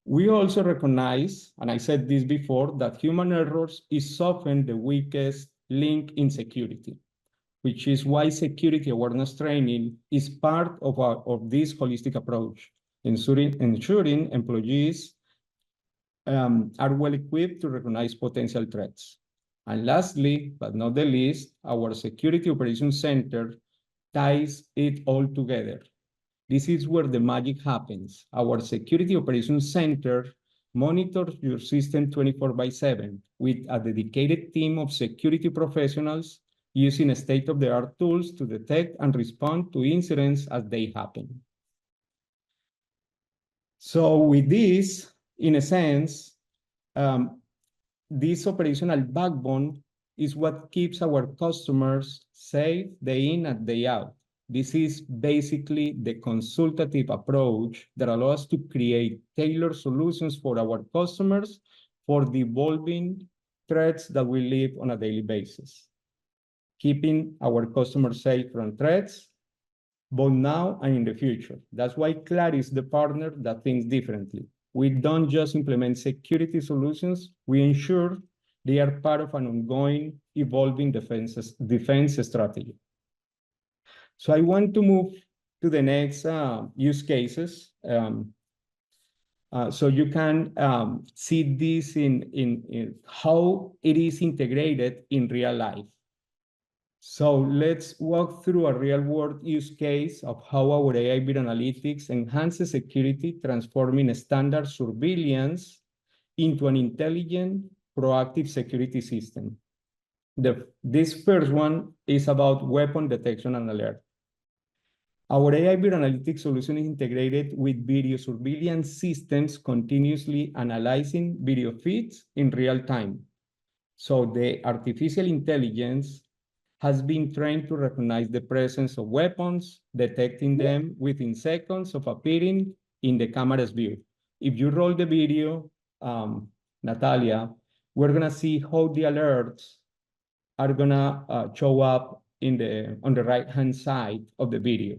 We also recognize, and I said this before, that human errors is often the weakest link in security, which is why security awareness training is part of this holistic approach, ensuring employees are well equipped to recognize potential threats. And lastly, but not the least, our Security Operations Center ties it all together. This is where the magic happens. Our Security Operations Center monitors your system 24/7 with a dedicated team of security professionals using state-of-the-art tools to detect and respond to incidents as they happen. So with this, in a sense, this operational backbone is what keeps our customers safe day in and day out. This is basically the consultative approach that allows us to create tailored solutions for our customers for the evolving threats that we live on a daily basis, keeping our customers safe from threats, both now and in the future. That's why Clari is the partner that thinks differently. We don't just implement security solutions, we ensure they are part of an ongoing, evolving defense strategy. So I want to move to the next use cases. So you can see this in how it is integrated in real life. So let's walk through a real-world use case of how our AI-driven analytics enhances security, transforming standard surveillance into an intelligent, proactive security system. This first one is about weapon detection and alert. Our AI-driven analytics solution is integrated with video surveillance systems, continuously analyzing video feeds in real time. So the artificial intelligence has been trained to recognize the presence of weapons, detecting them within seconds of appearing in the camera's view. If you roll the video, Natalia, we're gonna see how the alerts are gonna show up on the right-hand side of the video.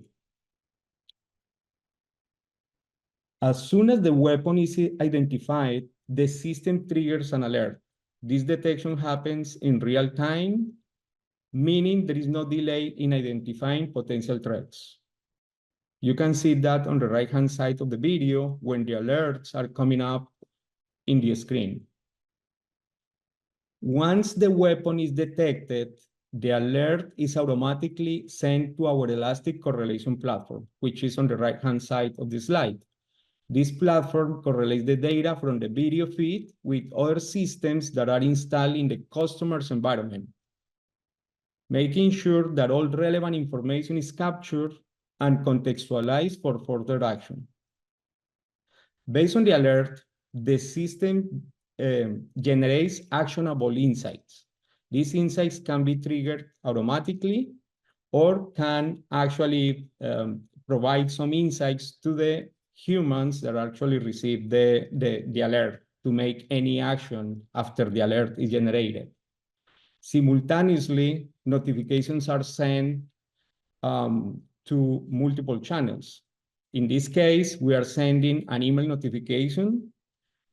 As soon as the weapon is identified, the system triggers an alert. This detection happens in real time, meaning there is no delay in identifying potential threats. You can see that on the right-hand side of the video when the alerts are coming up in the screen. Once the weapon is detected, the alert is automatically sent to our elastic correlation platform, which is on the right-hand side of the slide. This platform correlates the data from the video feed with other systems that are installed in the customer's environment, making sure that all relevant information is captured and contextualized for further action. Based on the alert, the system generates actionable insights. These insights can be triggered automatically or can actually provide some insights to the humans that actually receive the alert to make any action after the alert is generated. Simultaneously, notifications are sent to multiple channels. In this case, we are sending an email notification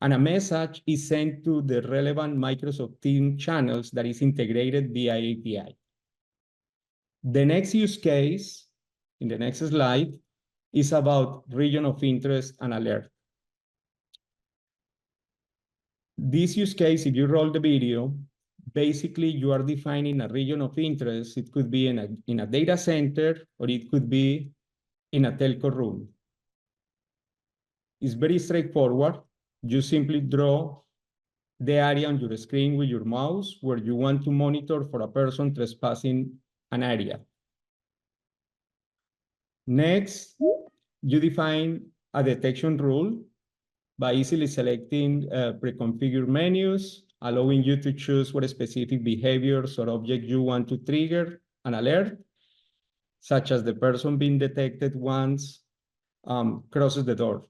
and a message is sent to the relevant Microsoft Teams channels that is integrated via API. The next use case, in the next slide, is about region of interest and alert. This use case, if you roll the video, basically you are defining a region of interest. It could be in a data center or it could be in a telco room. It's very straightforward. You simply draw the area on your screen with your mouse where you want to monitor for a person trespassing an area. Next, you define a detection rule by easily selecting pre-configured menus, allowing you to choose what specific behaviors or objects you want to trigger an alert, such as the person being detected once crosses the door.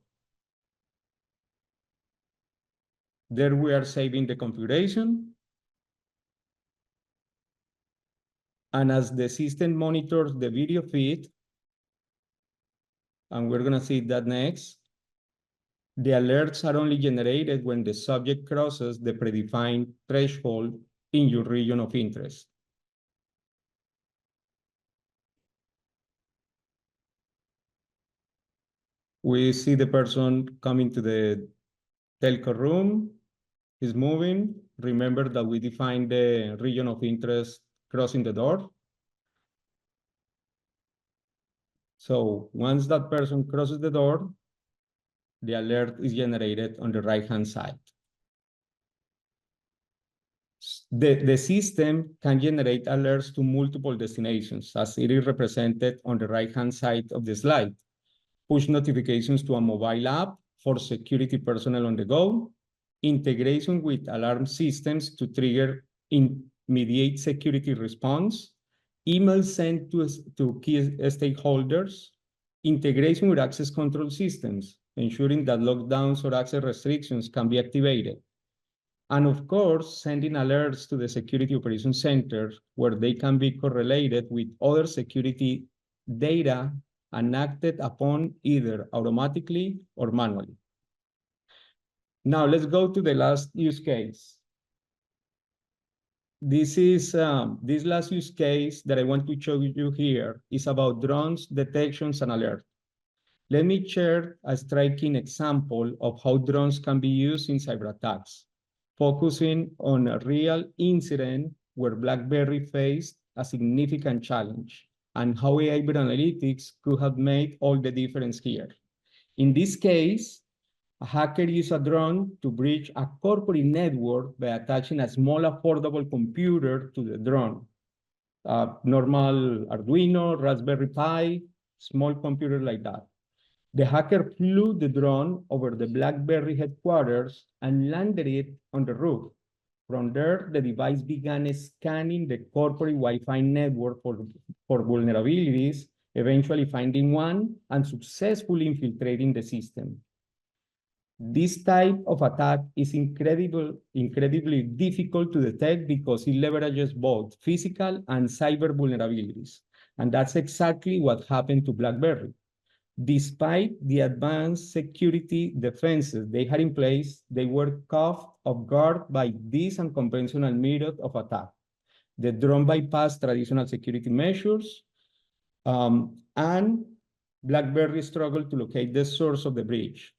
There we are saving the configuration. And as the system monitors the video feed, and we're gonna see that next, the alerts are only generated when the subject crosses the predefined threshold in your region of interest. We see the person coming to the telco room, he's moving. Remember that we defined the region of interest crossing the door. So once that person crosses the door, the alert is generated on the right-hand side. The system can generate alerts to multiple destinations, as it is represented on the right-hand side of the slide. Push notifications to a mobile app for security personnel on the go, integration with alarm systems to trigger immediate security response, emails sent to key stakeholders, integration with access control systems, ensuring that lockdowns or access restrictions can be activated. And of course, sending alerts to the Security Operations Center where they can be correlated with other security data and acted upon either automatically or manually. Now let's go to the last use case. This last use case that I want to show you here is about drones detections and alert. Let me share a striking example of how drones can be used in cyber attacks, focusing on a real incident where BlackBerry faced a significant challenge and how AI analytics could have made all the difference here. In this case, a hacker used a drone to breach a corporate network by attaching a small affordable computer to the drone. Normal Arduino, Raspberry Pi, small computer like that. The hacker flew the drone over the BlackBerry headquarters and landed it on the roof, From there, the device began scanning the corporate Wi-Fi network for vulnerabilities, eventually finding one and successfully infiltrating the system. This type of attack is incredibly difficult to detect because it leverages both physical and cyber vulnerabilities. And that's exactly what happened to BlackBerry. Despite the advanced security defenses they had in place, they were caught off guard by this unconventional method of attack. The drone bypassed traditional security measures, and BlackBerry struggled to locate the source of the breach.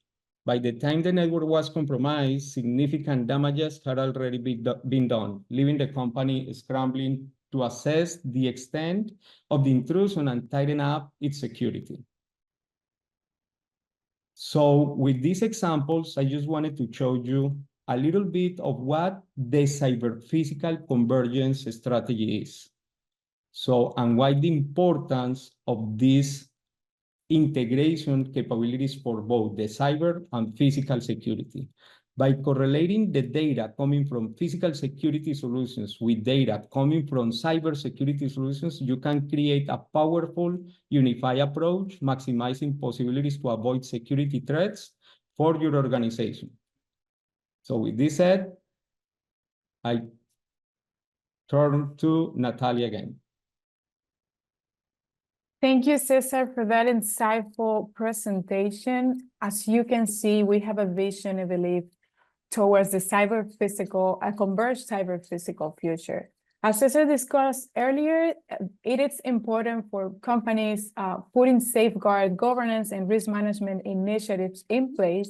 By the time the network was compromised, significant damages had already been done, leaving the company scrambling to assess the extent of the intrusion and tighten up its security. So with these examples, I just wanted to show you a little bit of what the cyber-physical convergence strategy is. So, and why the importance of these integration capabilities for both the cyber and physical security. By correlating the data coming from physical security solutions with data coming from cyber security solutions, you can create a powerful, unified approach, maximizing possibilities to avoid security threats for your organization. So with this said, I turn to Natalia again. Thank you, Cesar, for that insightful presentation. As you can see, we have a vision, I believe, towards the cyber-physical, a converged cyber-physical future. As Cesar discussed earlier, it is important for companies putting safeguard governance and risk management initiatives in place.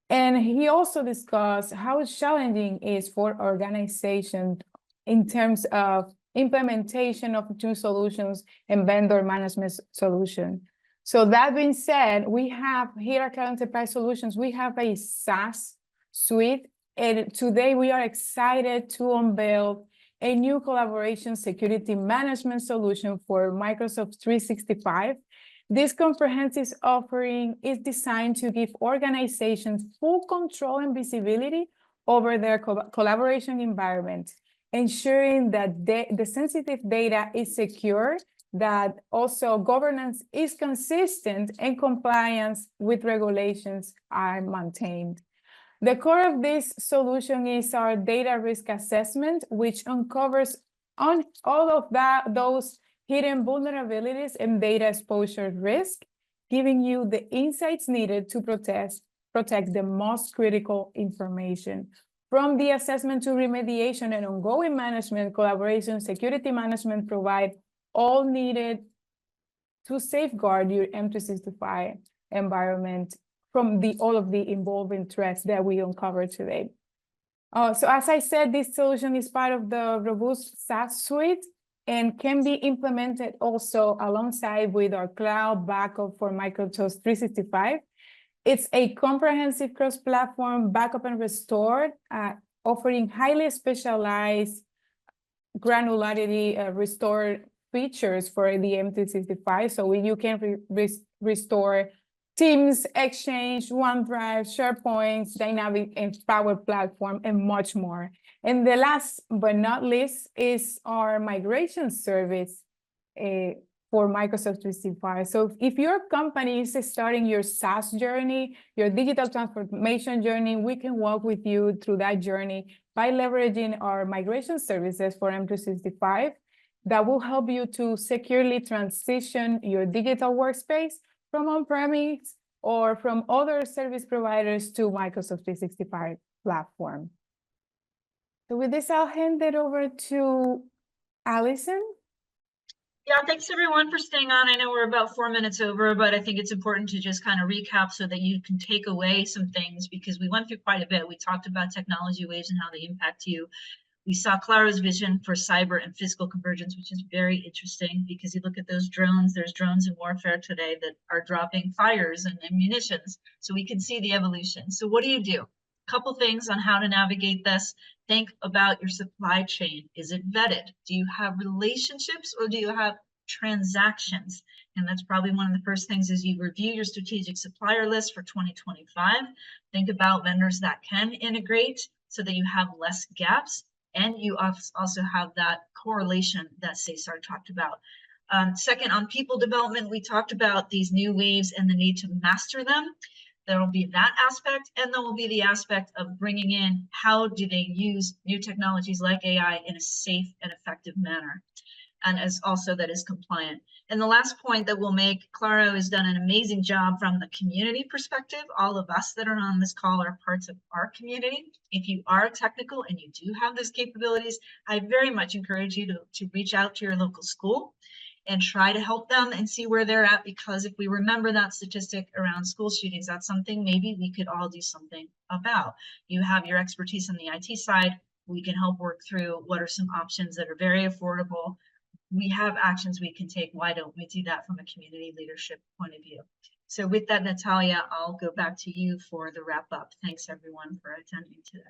And he also discussed how challenging it is for organizations in terms of implementation of new solutions and vendor management solution. So that being said, we have here at Cloud Enterprise Solutions, we have a SaaS suite. And today we are excited to unveil a new collaboration security management solution for Microsoft 365. This comprehensive offering is designed to give organizations full control and visibility over their collaboration environment, ensuring that the sensitive data is secure, that also governance is consistent, and compliance with regulations are maintained. The core of this solution is our data risk assessment, which uncovers on all of those hidden vulnerabilities and data exposure risk, giving you the insights needed to protect the most critical information. From the assessment to remediation and ongoing management, collaboration, security management provide all needed to safeguard your M365 environment from all of the involving threats that we uncovered today. So as I said, this solution is part of the robust SaaS suite and can be implemented also alongside with our cloud backup for Microsoft 365. It's a comprehensive cross-platform backup and restore, offering highly specialized granularity restore features for the M365. So you can restore Teams, Exchange, OneDrive, SharePoint, Dynamic and Power Platform, and much more. And the last but not least is our migration service for Microsoft 365. So if your company is starting your SaaS journey, your digital transformation journey, we can walk with you through that journey by leveraging our migration services for M365 that will help you to securely transition your digital workspace from on-premise or from other service providers to Microsoft 365 platform. So with this, I'll hand it over to Allison. Yeah, thanks everyone for staying on. I know we're about 4 minutes over, but I think it's important to just kind of recap so that you can take away some things, because we went through quite a bit. We talked about technology waves and how they impact you. We saw Clara's vision for cyber and physical convergence, which is very interesting because you look at those drones, there's drones in warfare today that are dropping fires and munitions. So we can see the evolution. So what do you do? A couple things on how to navigate this. Think about your supply chain. Is it vetted? Do you have relationships or do you have transactions? And that's probably one of the first things as you review your strategic supplier list for 2025. Think about vendors that can integrate. so that you have less gaps, and you also have that correlation that Cesar talked about. Second, on people development, we talked about these new waves and the need to master them. There will be that aspect, and there will be the aspect of bringing in how do they use new technologies like AI in a safe and effective manner, and as also that is compliant. And the last point that we'll make, Claro has done an amazing job from the community perspective. All of us that are on this call are parts of our community. If you are technical and you do have those capabilities, I very much encourage you to reach out to your local school and try to help them and see where they're at, because if we remember that statistic around school shootings, that's something maybe we could all do something about. You have your expertise on the IT side. We can help work through what are some options that are very affordable. We have actions we can take. Why don't we do that from a community leadership point of view? So with that, Natalia, I'll go back to you for the wrap up. Thanks everyone for attending today.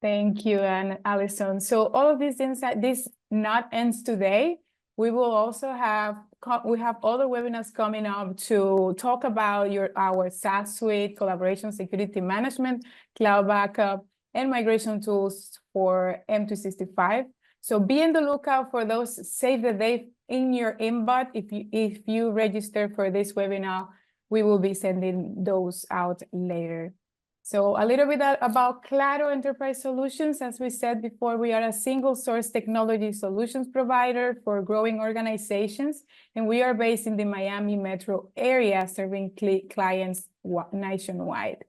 Thank you, and Alison. So all of these insights, this not ends today. We will also have other webinars coming up to talk about our SaaS suite, collaboration, security management, cloud backup, and migration tools for M365. So be on the lookout for those. Save the date in your inbox. If you register for this webinar, we will be sending those out later. So a little bit about Claro Enterprise Solutions. As we said before, we are a single source technology solutions provider for growing organizations, and we are based in the Miami metro area, serving clients nationwide.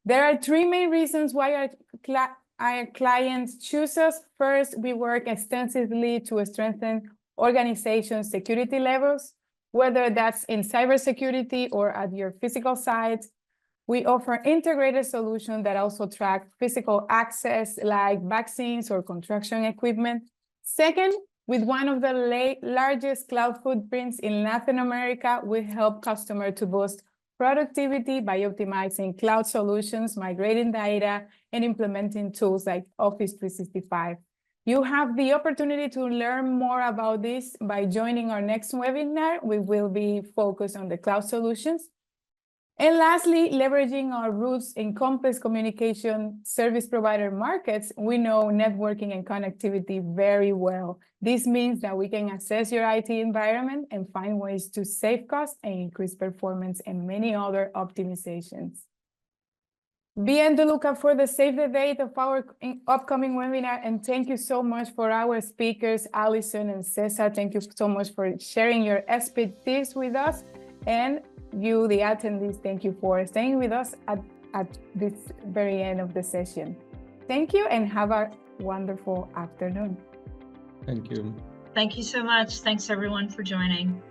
There are three main reasons why our clients choose us. First, we work extensively to strengthen organization security levels, whether that's in cybersecurity or at your physical sites. We offer integrated solutions that also track physical access like vaccines or construction equipment. Second, with one of the largest cloud footprints in Latin America, we help customers to boost productivity by optimizing cloud solutions, migrating data, and implementing tools like Office 365. You have the opportunity to learn more about this by joining our next webinar. We will be focused on the cloud solutions. And lastly, leveraging our roots in complex communication service provider markets, we know networking and connectivity very well. This means that we can assess your IT environment and find ways to save costs and increase performance and many other optimizations. Be on the lookout for the save the date of our upcoming webinar, and thank you so much for our speakers, Alison and Cesar. Thank you so much for sharing your expertise with us. And you, the attendees, thank you for staying with us at this very end of the session. Thank you and have a wonderful afternoon. Thank you. Thank you so much. Thanks everyone for joining.